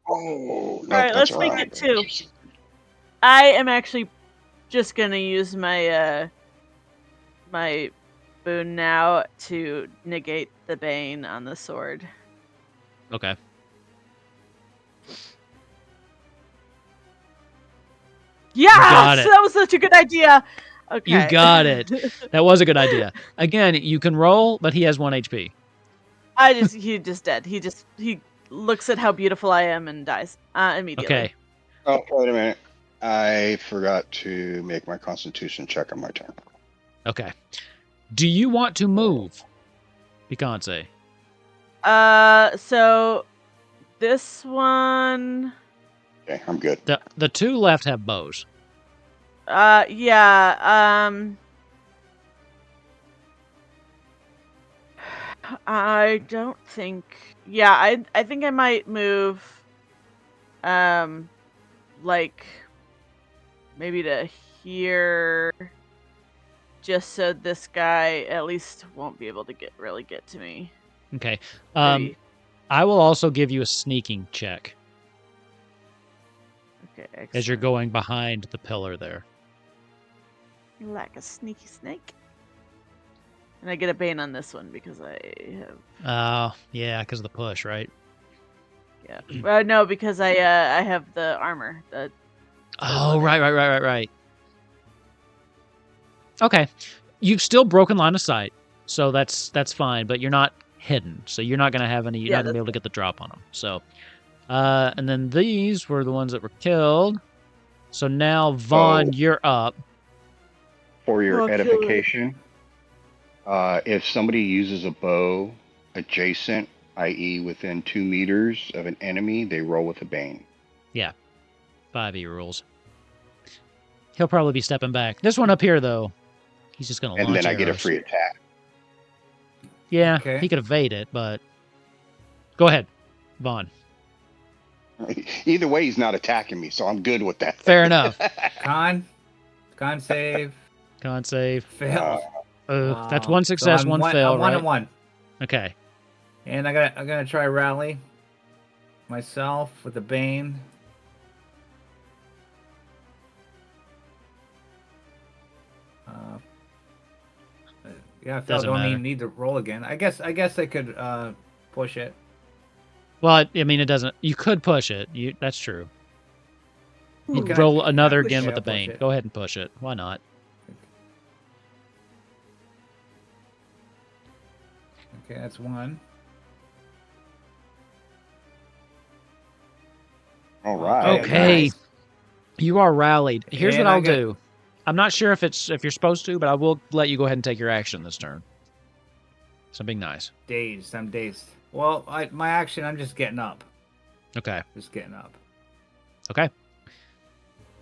Oh, nope, right, that's let's make all it 2. I am actually just gonna use my my boon now to negate the bane on the sword. Okay. Yes, got it. that was such a good idea. Okay, You got it. That was a good idea. Again, you can roll, but he has 1 HP. He just dead. He looks at how beautiful I am and dies immediately. Okay. Oh, wait a minute. I forgot to make my Constitution check on my turn. Okay. Do you want to move? Piquante. So this one, Okay, I'm good. The 2 left have bows. yeah, I don't think. Yeah, I think I might move. Like maybe to here, just so this guy at least won't be able to really get to me. Okay. Maybe. I will also give you a sneaking check Okay, as you're excellent. going behind the pillar there. Like a sneaky snake. And I get a bane on this one because I have. Yeah, because of the push, right? Yeah. Well, no, because I have the armor. Oh, right. Okay, you've still broken line of sight, so that's fine. But you're not hidden, so you're not gonna have any. You're not gonna be able to get the drop on them. So, and then these were the ones that were killed. So now, Vaughn, you're up. For your edification, if somebody uses a bow adjacent, i.e. within 2 meters of an enemy, they roll with a bane. Yeah, 5e rules. He'll probably be stepping back. This one up here, though, he's just gonna launch And then I get a arrows. free attack. Yeah, Okay. he could evade it, but go ahead, Vaughn. Either way, he's not attacking me, so I'm good with that. Fair enough. Con save. Con save. Failed. That's one success, so one fail, I'm right? 1 and 1. Okay. And I'm gonna try rally myself with the bane. Yeah, I failed. Doesn't Don't matter. even need to roll again. I guess I could push it. Well, I mean, it doesn't. You could push it. That's true. You Okay. roll another Yeah, again with I'll the push bane. it. Go ahead and push it. Why not? Okay, that's 1. All right. Okay. Nice. You are rallied. Here's And what I'll I got- do. I'm not sure if you're supposed to, but I will let you go ahead and take your action this turn. So I'm being nice. Dazed. I'm dazed. Well, my action, I'm just getting up. Okay. Just getting up. Okay.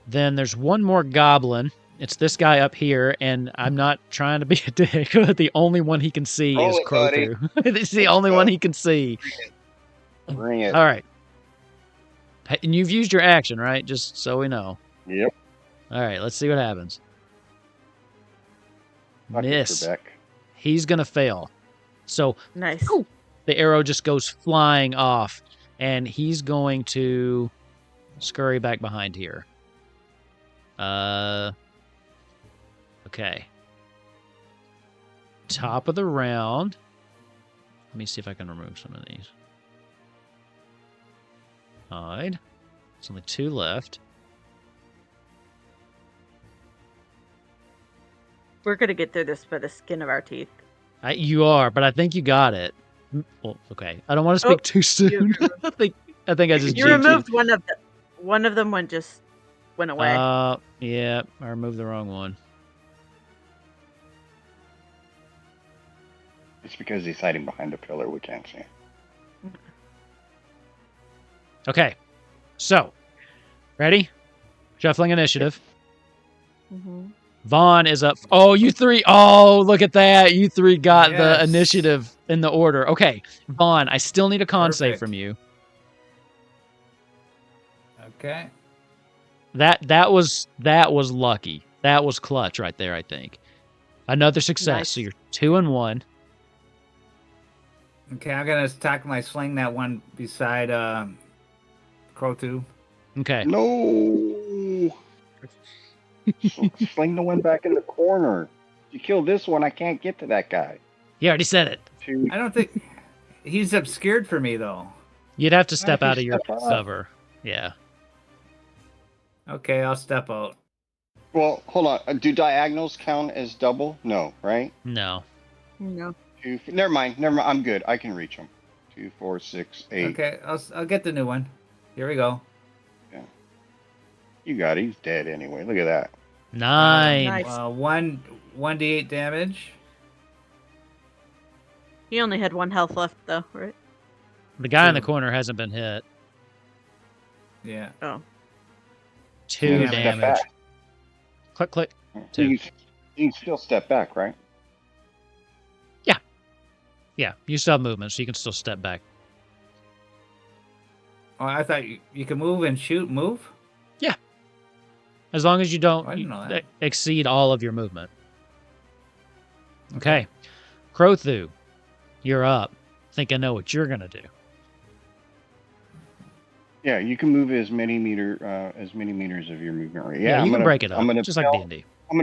Then there's one more goblin. It's this guy up here, and I'm not trying to be a dick. The only one he can see Roll is it, buddy. Crowthrough. It's the only one he can see. Bring it. All right. And you've used your action, right? Just so we know. Yep. All right, let's see what happens. Fuck it, Miss. Trebek. He's going to fail. So Nice. the arrow just goes flying off, and he's going to scurry back behind here. Okay. Top of the round. Let me see if I can remove some of these. Hide. There's only 2 left. We're gonna get through this by the skin of our teeth. You are, but I think you got it. Well, okay. I don't want to speak too soon. I think I just You jinxed removed one of them. One of them went away. Yeah, I removed the wrong one. It's because he's hiding behind a pillar. We can't see him. Okay. So, ready? Shuffling initiative. Mm-hmm. Vaughn is up. Oh, you 3. Oh, look at that. You 3 got the Yes. initiative in the order. Okay. Vaughn, I still need a con save Perfect. from you. Okay. That was lucky. That was clutch right there, I think. Another success. Nice. So you're 2 and 1. Okay, I'm gonna attack my sling that one beside Crow 2. Okay. No. Sling the one back in the corner. If you kill this one, I can't get to that guy. You already said it. I don't think he's obscured for me though. You'd have to step you out of your step up? cover. Yeah. Okay, I'll step out. Well, hold on. Do diagonals count as double? No, right? No. No. Never mind. I'm good. I can reach him. 2, 4, 6, 8. Okay, I'll get the new one. Here we go. You got it. He's dead anyway. Look at that. 9. Nice. 1d8 damage. He only had 1 health left, though, right? The guy in the 2. corner hasn't been hit. Yeah. Oh. 2 Yeah, Step damage. back. Click, click. 2. You can still step back, right? Yeah, you still have movement, so you can still step back. Oh, I thought you could move and shoot. Move. As long as you don't I didn't know that. exceed all of your movement. Okay. Crowthu, you're up. Think I know what you're going to do. Yeah, you can move as many meters of your movement rate. Yeah, I'm you can gonna, break it up, I'm gonna just fail, like D&D. I'm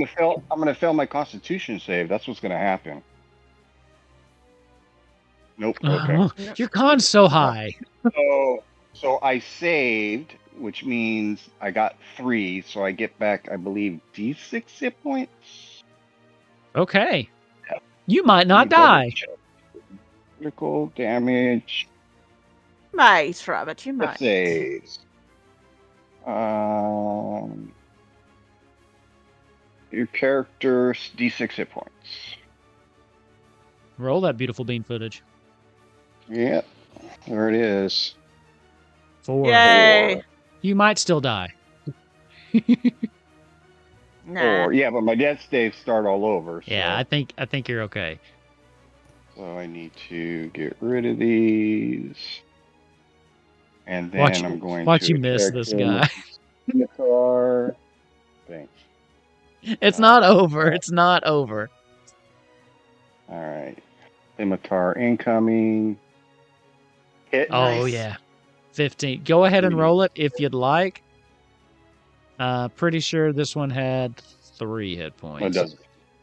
gonna fail my Constitution save. That's what's gonna happen. Nope. Okay. Oh, your con's so high. So I saved, which means I got 3, so I get back, I believe, D6 hit points. Okay. You might Let not me double die. check. Critical damage. Might, Robert, you Let's might. save. Your character's D6 hit points. Roll that beautiful bean footage. Yep. There it is. 4. Yay. 4. You might still die. Nah. 4. Yeah, but my death saves start all over. So. Yeah, I think you're okay. So I need to get rid of these. And then I'm going watch to you miss attack this him guy. with the car. Thanks. It's not over. It's not over. All right. Scimitar incoming. Hit. Oh Nice. yeah. 15. Go ahead and roll it if you'd like. Pretty sure this one had 3 hit No, it points. doesn't.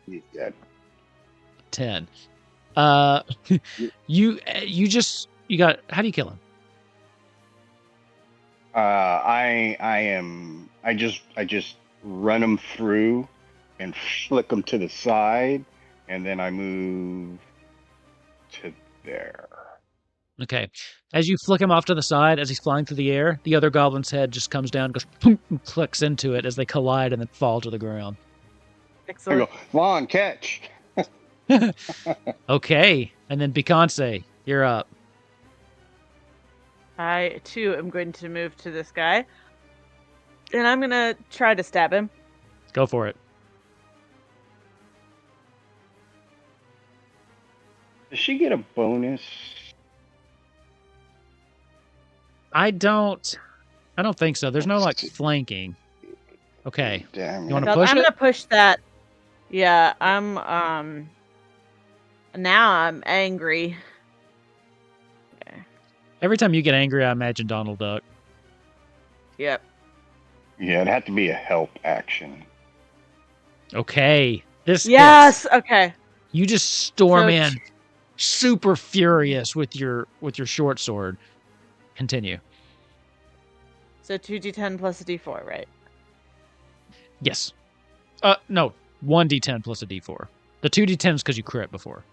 He's dead. 10. You got. How do you kill him? I just run him through and flick him to the side, and then I move to there. Okay. As you flick him off to the side, as he's flying through the air, the other goblin's head just comes down, goes boom, and clicks into it as they collide and then fall to the ground. I Excellent. go, Vaughn, catch. Okay. And then Beyonce, you're up. I, too, am going to move to this guy. And I'm going to try to stab him. Go for it. Does she get a bonus? I don't think so. There's no like flanking. Okay. Damn You wanna it. So push I'm it? going to push that. Yeah, I'm, now I'm angry. Every time you get angry, I imagine Donald Duck. Yep. Yeah, it'd have to be a help action. Okay. This Yes. hits. Okay. You just storm So in super furious with your short sword. Continue. So 2d10 plus a d4, right? Yes. No. 1d10 plus a d4. The 2d10 is because you crit before.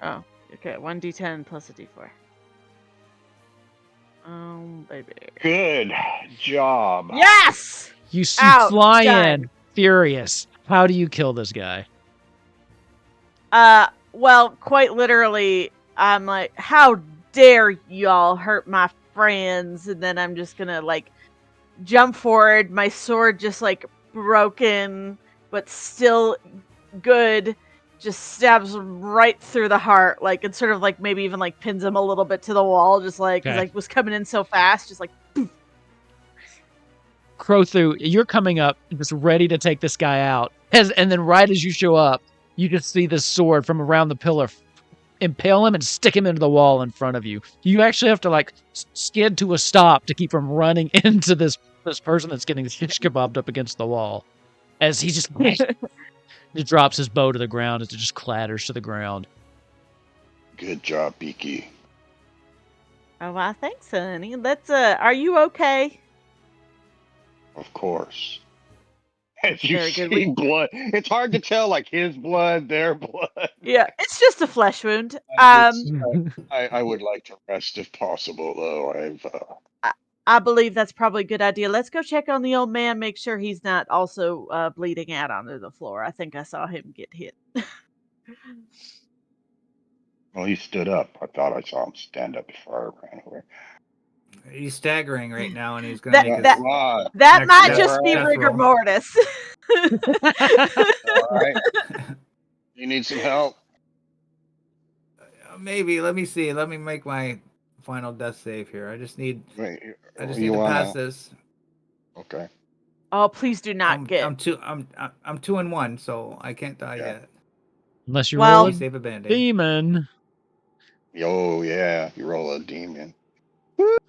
Oh, okay. 1d10 plus a d4. Baby. Good job. Yes! You Ouch, fly done. in furious. How do you kill this guy? Well, quite literally, I'm like, how dare y'all hurt my friends? And then I'm just gonna, like, jump forward, my sword just, like, broken, but still good, just stabs him right through the heart, like, and sort of, like, maybe even, like, pins him a little bit to the wall, just, like, because Okay. I was coming in so fast, just, like, Crowthoo, you're coming up just ready to take this guy out. And then right as you show up, you just see this sword from around the pillar impale him and stick him into the wall in front of you. You actually have to like skid to a stop to keep from running into this person that's getting shish kebabbed up against the wall. As he just he drops his bow to the ground as it just clatters to the ground. Good job, Beaky. oh, well, thanks, honey. Let's, are you okay? Of course. As you Very good. see blood, it's hard to tell, like his blood, their blood. Yeah, it's just a flesh wound. I would like to rest if possible, though. I believe that's probably a good idea. Let's go check on the old man, make sure he's not also bleeding out onto the floor. I think I saw him get hit. Well, he stood up. I thought I saw him stand up before I ran away. He's staggering right now, and he's That- gonna make that- his Wow. That Next might death- just be death rigor roll. mortis. All right. You need some help? Maybe. Let me see. Let me make my final death save here. I just need Wait, to you wanna- pass this. Okay. Oh, please do not get. I'm 2-1, so I can't die Yeah. yet. Unless you Well- roll Let me a save a band-aid. demon. Oh, yeah. You roll a demon.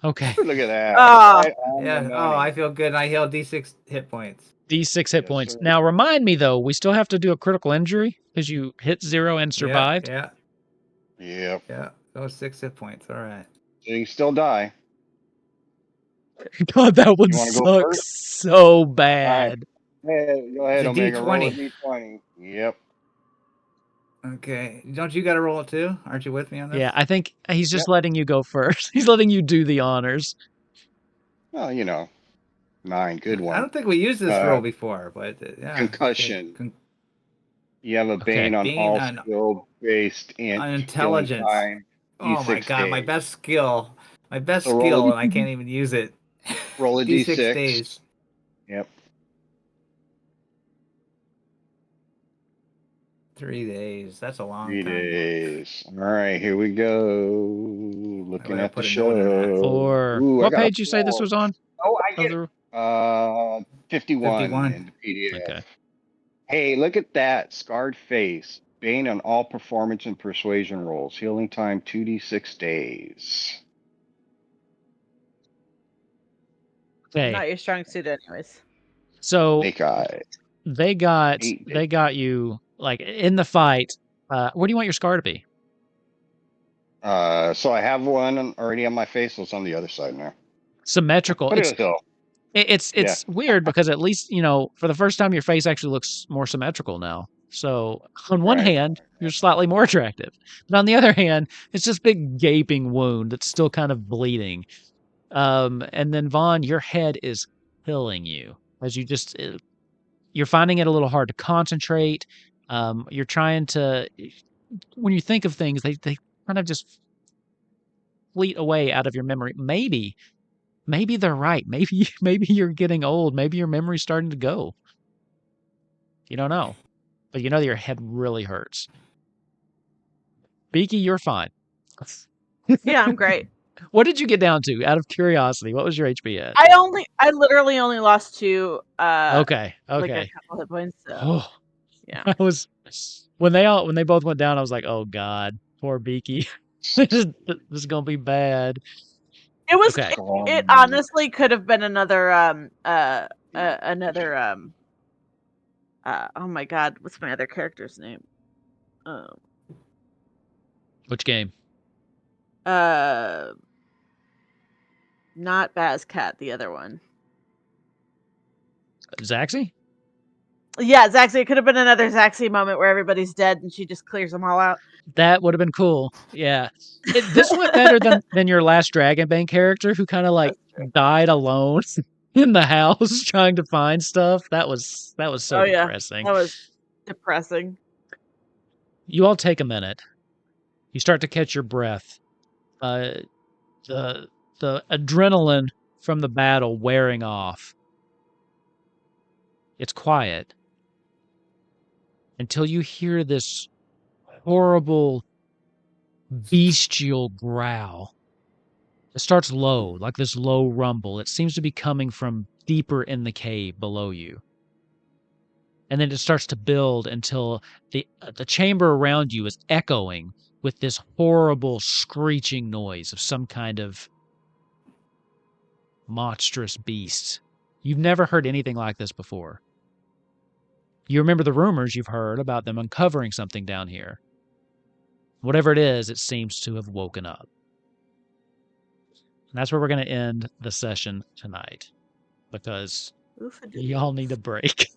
Okay. Look at that. Ah. Right on the Yeah. money. Oh, I feel good. I heal D6 hit points. D6 hit Yes, points. sir. Now remind me though, we still have to do a critical injury because you hit 0 and survived. Yeah. Yep. Yeah. Oh, 6 hit points. All right. So you can still die. God, that would You want to go suck first? so All right. bad. Go ahead, It's a Omega. Roll a D20. D20. Yep. Okay. Don't you got to roll it too? Aren't you with me on this? Yeah, I think he's just Yep. letting you go first. He's letting you do the honors. Well, 9. Good I one. don't think we used this roll before, but yeah. Concussion. Okay. You have a Bane on Bane all on skill-based on and healing intelligence. time. Oh my D6 god, my days. best skill. My best So roll a skill, and I can't even use it. Roll a D6 D6. days. Yep. 3 days. That's a long 3 time. days. All right, here we go. Looking better at the put a note in that. show. Or Ooh, I what got a page you say this 4. was on? Oh, I Of get it. the 51 51. in the PDF. Okay. Hey, look at that. Scarred face. Bane on all performance and persuasion rolls. Healing time 2d6 days. Okay. Not your strong suit, anyways. So Snake eye. they got 8 days. they got you like in the fight. Where do you want your scar to be? So I have one already on my face, so it's on the other side now. Symmetrical. But it'll It's weird because at least, for the first time your face actually looks more symmetrical now. So on one Right. hand, you're slightly more attractive. But on the other hand, it's this big gaping wound that's still kind of bleeding. And then Vaughn, your head is killing you as you're finding it a little hard to concentrate. You're trying to, when you think of things, they kind of just fleet away out of your memory. Maybe they're right. Maybe you're getting old. Maybe your memory's starting to go. You don't know. But you know that your head really hurts. Beaky, you're fine. Yeah, I'm great. What did you get down to? Out of curiosity, what was your HP at? I literally only lost 2 Okay. like a couple hit points, so Oh, yeah. I was when they both went down, I was like, oh God, poor Beaky. This is gonna be bad. It was Okay. it honestly could have been another oh my god, what's my other character's name? Which game? Not Bazcat, the other one. Zaxi? Yeah, Zaxi. It could have been another Zaxi moment where everybody's dead and she just clears them all out. That would have been cool. Yeah. This went better than your last Dragonbane character who kind of like died alone in the house trying to find stuff. That was so depressing. That was depressing. You all take a minute. You start to catch your breath. The adrenaline from the battle wearing off. It's quiet until you hear this horrible bestial growl. It starts low, like this low rumble. It seems to be coming from deeper in the cave below you. And then it starts to build until the chamber around you is echoing with this horrible screeching noise of some kind of monstrous beast. You've never heard anything like this before. You remember the rumors you've heard about them uncovering something down here. Whatever it is, it seems to have woken up. And that's where we're going to end the session tonight because y'all need a break.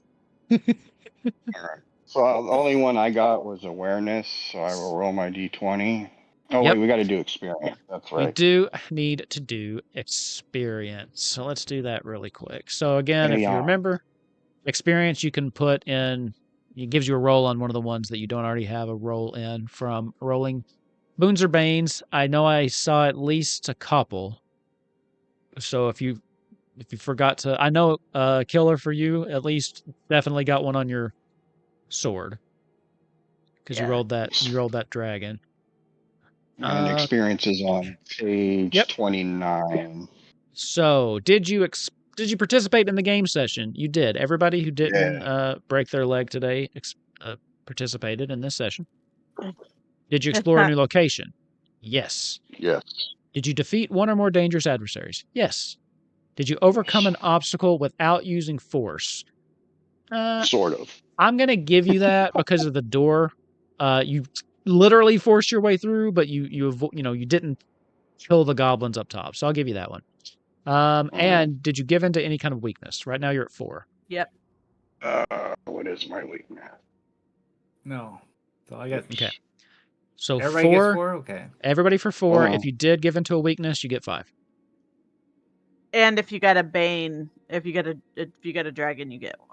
All right. So the only one I got was awareness, so I will roll my D20. Oh, Yep. wait, we got to do experience. That's right. We do need to do experience. So let's do that really quick. So again, if you remember, experience you can put in, it gives you a roll on one of the ones that you don't already have a roll in from rolling boons or banes. I know I saw at least a couple. So if you forgot to, I know killer for you at least definitely got one on your sword because you rolled that dragon. And experience is on page 29. So did you participate in the game session? You did. Everybody who didn't break their leg today participated in this session. Did you explore a new location? Yes. Yes. Did you defeat one or more dangerous adversaries? Yes. Did you overcome an obstacle without using force? Sort of. I'm going to give you that because of the door. You literally forced your way through, but you didn't kill the goblins up top. So I'll give you that one. And did you give into any kind of weakness? Right now you're at 4. Yep. What is my weakness? No. So I got. Okay. So Everybody 4. gets 4. Okay. Everybody for 4. Oh. If you did give into a weakness, you get 5. And if you got a bane, if you got a dragon, you get 1.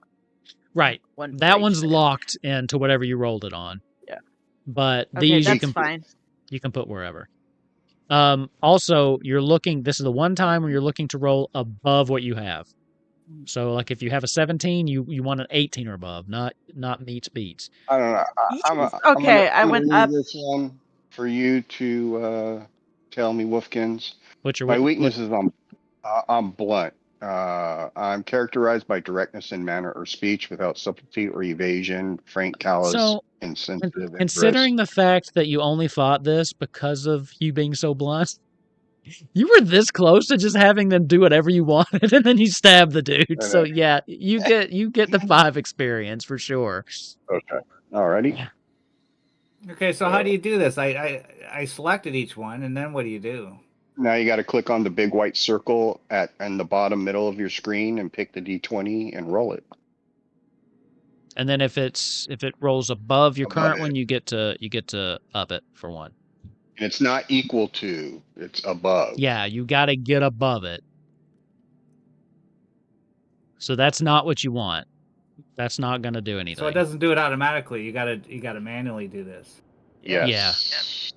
Right. One. for That each one's thing. locked into whatever you rolled it on. Yeah. But Okay, these that's fine. you can put wherever. Also, you're looking. This is the one time where you're looking to roll above what you have. So, like, if you have a 17, you want an 18 or above, not meets beats. I don't know. Okay, I I'm went gonna up. leave this one for you to tell me, Wolfkins. What's your My weakness is I'm blunt. I'm characterized by directness in manner or speech without subtlety or evasion, frank, callous, So, insensitive, and considering the fact that you only fought this because of you being so blunt, you were this close to just having them do whatever you wanted, and then you stab the dude. So yeah, you get the 5 experience for sure. Okay. Alrighty. Okay. So how do you do this? I selected each one, and then what do you do? Now you got to click on the big white circle in the bottom middle of your screen and pick the D20 and roll it. And then if it rolls above your Above current it. one, you get to up it for 1. And it's not equal to, it's above. Yeah, you got to get above it. So that's not what you want. That's not going to do anything. So it doesn't do it automatically. You gotta manually do this. Yes.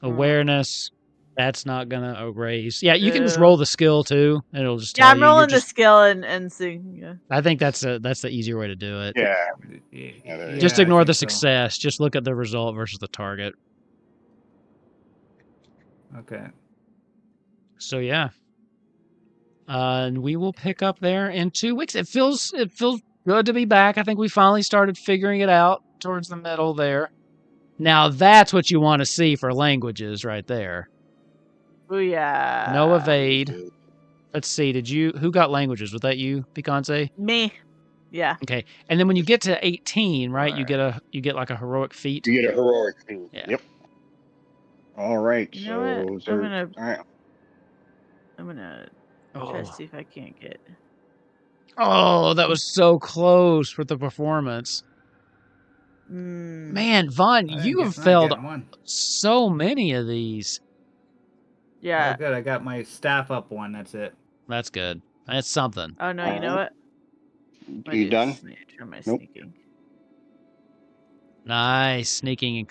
Awareness. That's not going to erase. Yeah, you can just roll the skill too. And it'll just tell Yeah, I'm you. rolling the skill and see. Yeah. I think that's the easier way to do it. Yeah. Just I ignore the think so. success. Just look at the result versus the target. Okay. So yeah. And we will pick up there in 2 weeks. It feels good to be back. I think we finally started figuring it out towards the middle there. Now that's what you want to see for languages right there. Oh yeah. No evade. Let's see. Who got languages? Was that you, Piconce? Me. Yeah. Okay. And then when you get to 18, right, you get like a heroic feat. You get a heroic feat. Yeah. Yep. All right. You know what? I'm gonna try to see if I can't get. Oh, that was so close for the performance. Man, Vaughn, you have failed so many of these. Yeah. Oh, good. I got my staff up 1. That's it. That's good. That's something. Oh no, you know what? Are you done? Try my Nope. sneaking. Nice sneaking.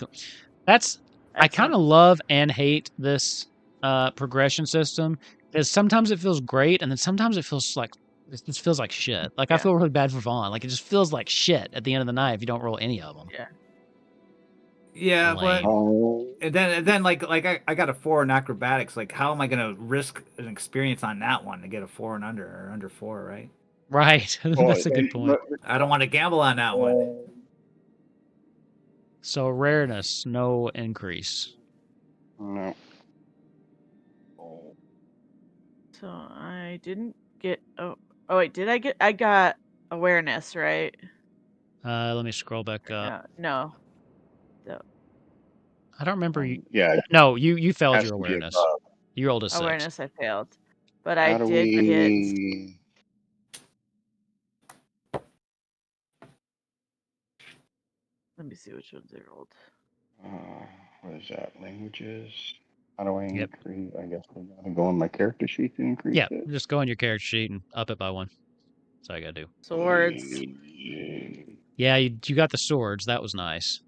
That's I kind of love and hate this progression system because sometimes it feels great and then sometimes it feels like this feels like shit. Like I feel really bad for Vaughn. Like it just feels like shit at the end of the night if you don't roll any of them. Yeah. Yeah, Lame. but and then like I got a 4 in acrobatics. Like, how am I gonna risk an experience on that one to get a 4 and under 4, right? Right. That's a good point. I don't want to gamble on that one. So rareness, no increase. No. So I didn't get. Oh wait, did I get? I got awareness, right? Let me scroll back up. No. I don't remember you. Yeah. No, you failed your awareness. You rolled a 6. Awareness, I failed, but I did get. Let me see which ones I rolled. What is that? Languages. How do I increase? I guess I gotta go on my character sheet to increase it. Just go on your character sheet and up it by 1. That's all you gotta do. Swords. Yeah, you got the swords. That was nice.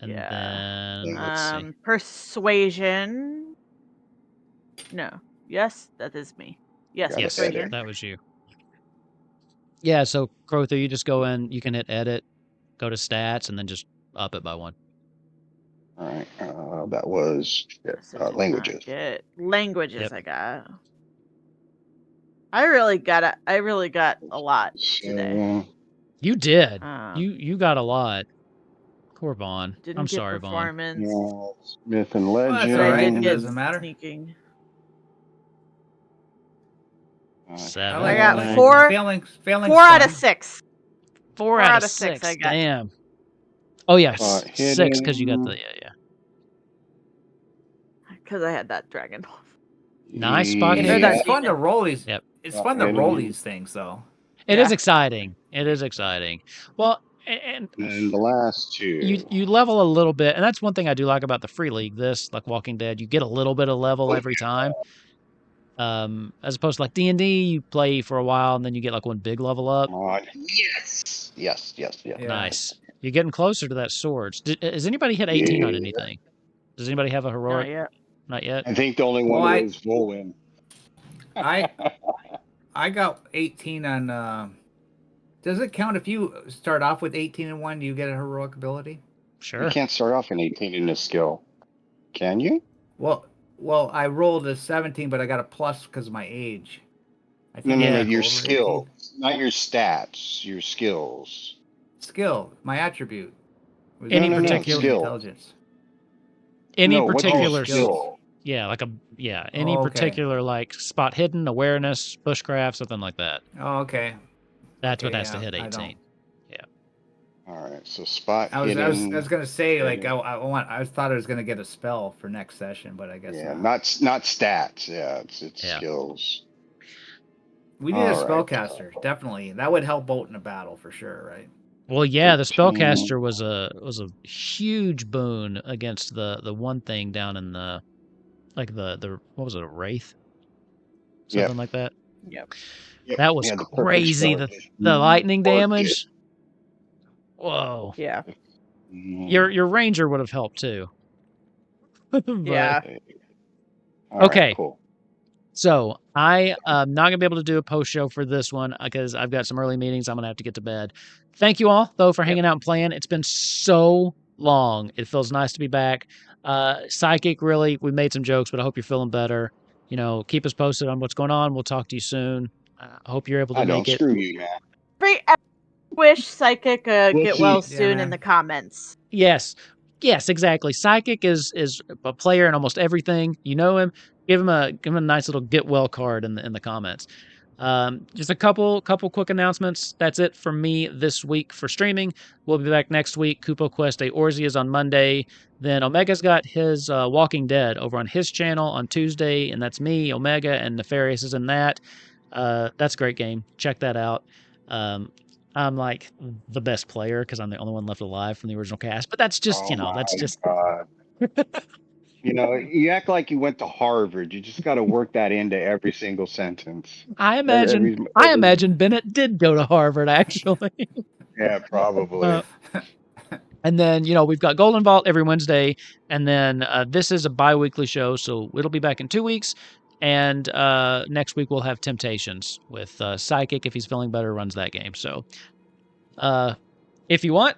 And then let's see. Persuasion. No. Yes, that is me. Yes, persuasion. That was you. Yeah, so Crowther, you just go in. You can hit edit, go to stats, and then just up it by 1. All right. That was languages. Languages. I got. I really got a lot today. You did. You got a lot. Poor Vaughn. I'm sorry, Vaughn. Yeah, Myth and legend. That's all right. It doesn't matter. Sneaking. 7. I got 4. Failing 4 out of 6. 4 out of 6. I got. Damn. Oh yeah, Spot 6 because you got hidden. the yeah. Because I had that dragon. Nice spot It's, hidden. that it's fun to demon. roll these. Yep. It's Spot fun to roll hidden. these things, though. It Yeah. is exciting. It is exciting. Well, and And the last two. you level a little bit, and that's one thing I do like about the free league. This, like Walking Dead, you get a little bit of level every time. As opposed to like D&D, you play for a while and then you get like one big level up. Come on. Yes. Yes. Yes. Yes. Yeah. Nice. You're getting closer to that swords. Has anybody hit 18 on Yeah. anything? Does anybody have a Not heroic? yet. Not yet. I think the only one Well, was Volwyn. I got 18 on. Does it count if you start off with 18 and 1? Do you get a heroic ability? Sure. You can't start off in 18 in this skill, can you? Well, I rolled a 17, but I got a plus because of my age. I No, think no, I no. Yeah. go Your over skill, 18. not your stats. Your skills. Skill, my attribute. Was Any No, no, no. particular- Skill. intelligence. Any No, what's your particular skill? Yeah, like any Oh, okay. particular like spot hidden, awareness, bushcraft, something like that. Oh, okay. That's what Okay, has to yeah, hit I 18. don't. All right. So spot I was hidden. gonna say like hidden. I thought I was gonna get a spell for next session, but I guess Yeah, not. not stats. Yeah, it's Yeah. skills. We need a All right. spellcaster, definitely. That would help out in a battle for sure, right? Well, yeah, the 13. spellcaster was a huge boon against the one thing down in the like the what was it, a wraith? Yep. Something like that. Yep. Yep, That was yeah, the purple crazy. starfish. The lightning Or damage. Whoa. Yeah. Your ranger would have helped too. But- Yeah. All right, Okay. cool. So I am not gonna be able to do a post show for this one because I've got some early meetings. I'm gonna have to get to bed. Thank you all though for hanging out and playing. It's been so long. It feels nice to be back. Psychic, really, we made some jokes, but I hope you're feeling better. You know, keep us posted on what's going on. We'll talk to you soon. I hope you're able to I don't make it. screw you, man. Wish Psychic get well Yeah, soon in man. the comments. Yes, exactly. Psychic is a player in almost everything. You know him. Give him a nice little get well card in the comments. Just a couple quick announcements. That's it from me this week for streaming. We'll be back next week. Kupo Quest A Orzi is on Monday. Then Omega's got his Walking Dead over on his channel on Tuesday, and that's me, Omega, and Nefarious is in that. That's a great game. Check that out. I'm like the best player because I'm the only one left alive from the original cast. But that's just, that's just. God. You act like you went to Harvard. You just got to work that into every single sentence. I imagine Bennett did go to Harvard, actually. Yeah, probably. And then, we've got Golden Vault every Wednesday. And then this is a bi-weekly show, so it'll be back in 2 weeks. And next week we'll have Temptations with Psychic. If he's feeling better, runs that game. So if you want,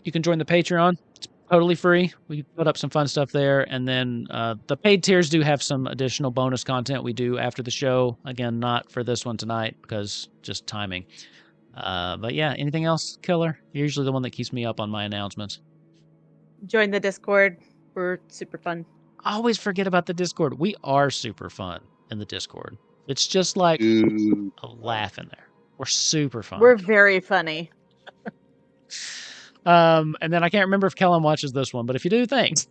you can join the Patreon. It's totally free. We put up some fun stuff there. And then the paid tiers do have some additional bonus content we do after the show. Again, not for this one tonight because just timing. But yeah, anything else, Killer? You're usually the one that keeps me up on my announcements. Join the Discord. We're super fun. I always forget about the Discord. We are super fun in the Discord. It's just like a laugh in there. We're super fun. We're very funny. And then I can't remember if Kellen watches this one, but if you do, thanks.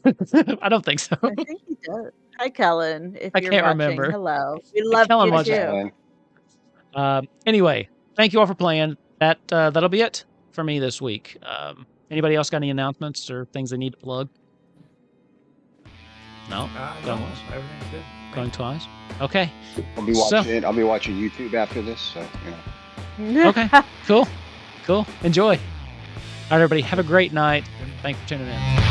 I don't think so. I think he does. Hi, Kellen. If I you're can't watching, remember. hello. We love Kellen you watches. too. Anyway, thank you all for playing. That'll be it for me this week. Anybody else got any announcements or things they need to plug? No? No, everything's good. Going twice? Okay. I'll be watching it. I'll be watching YouTube after this. So, Okay. Cool. Enjoy. All right, everybody. Have a great night. Thanks for tuning in.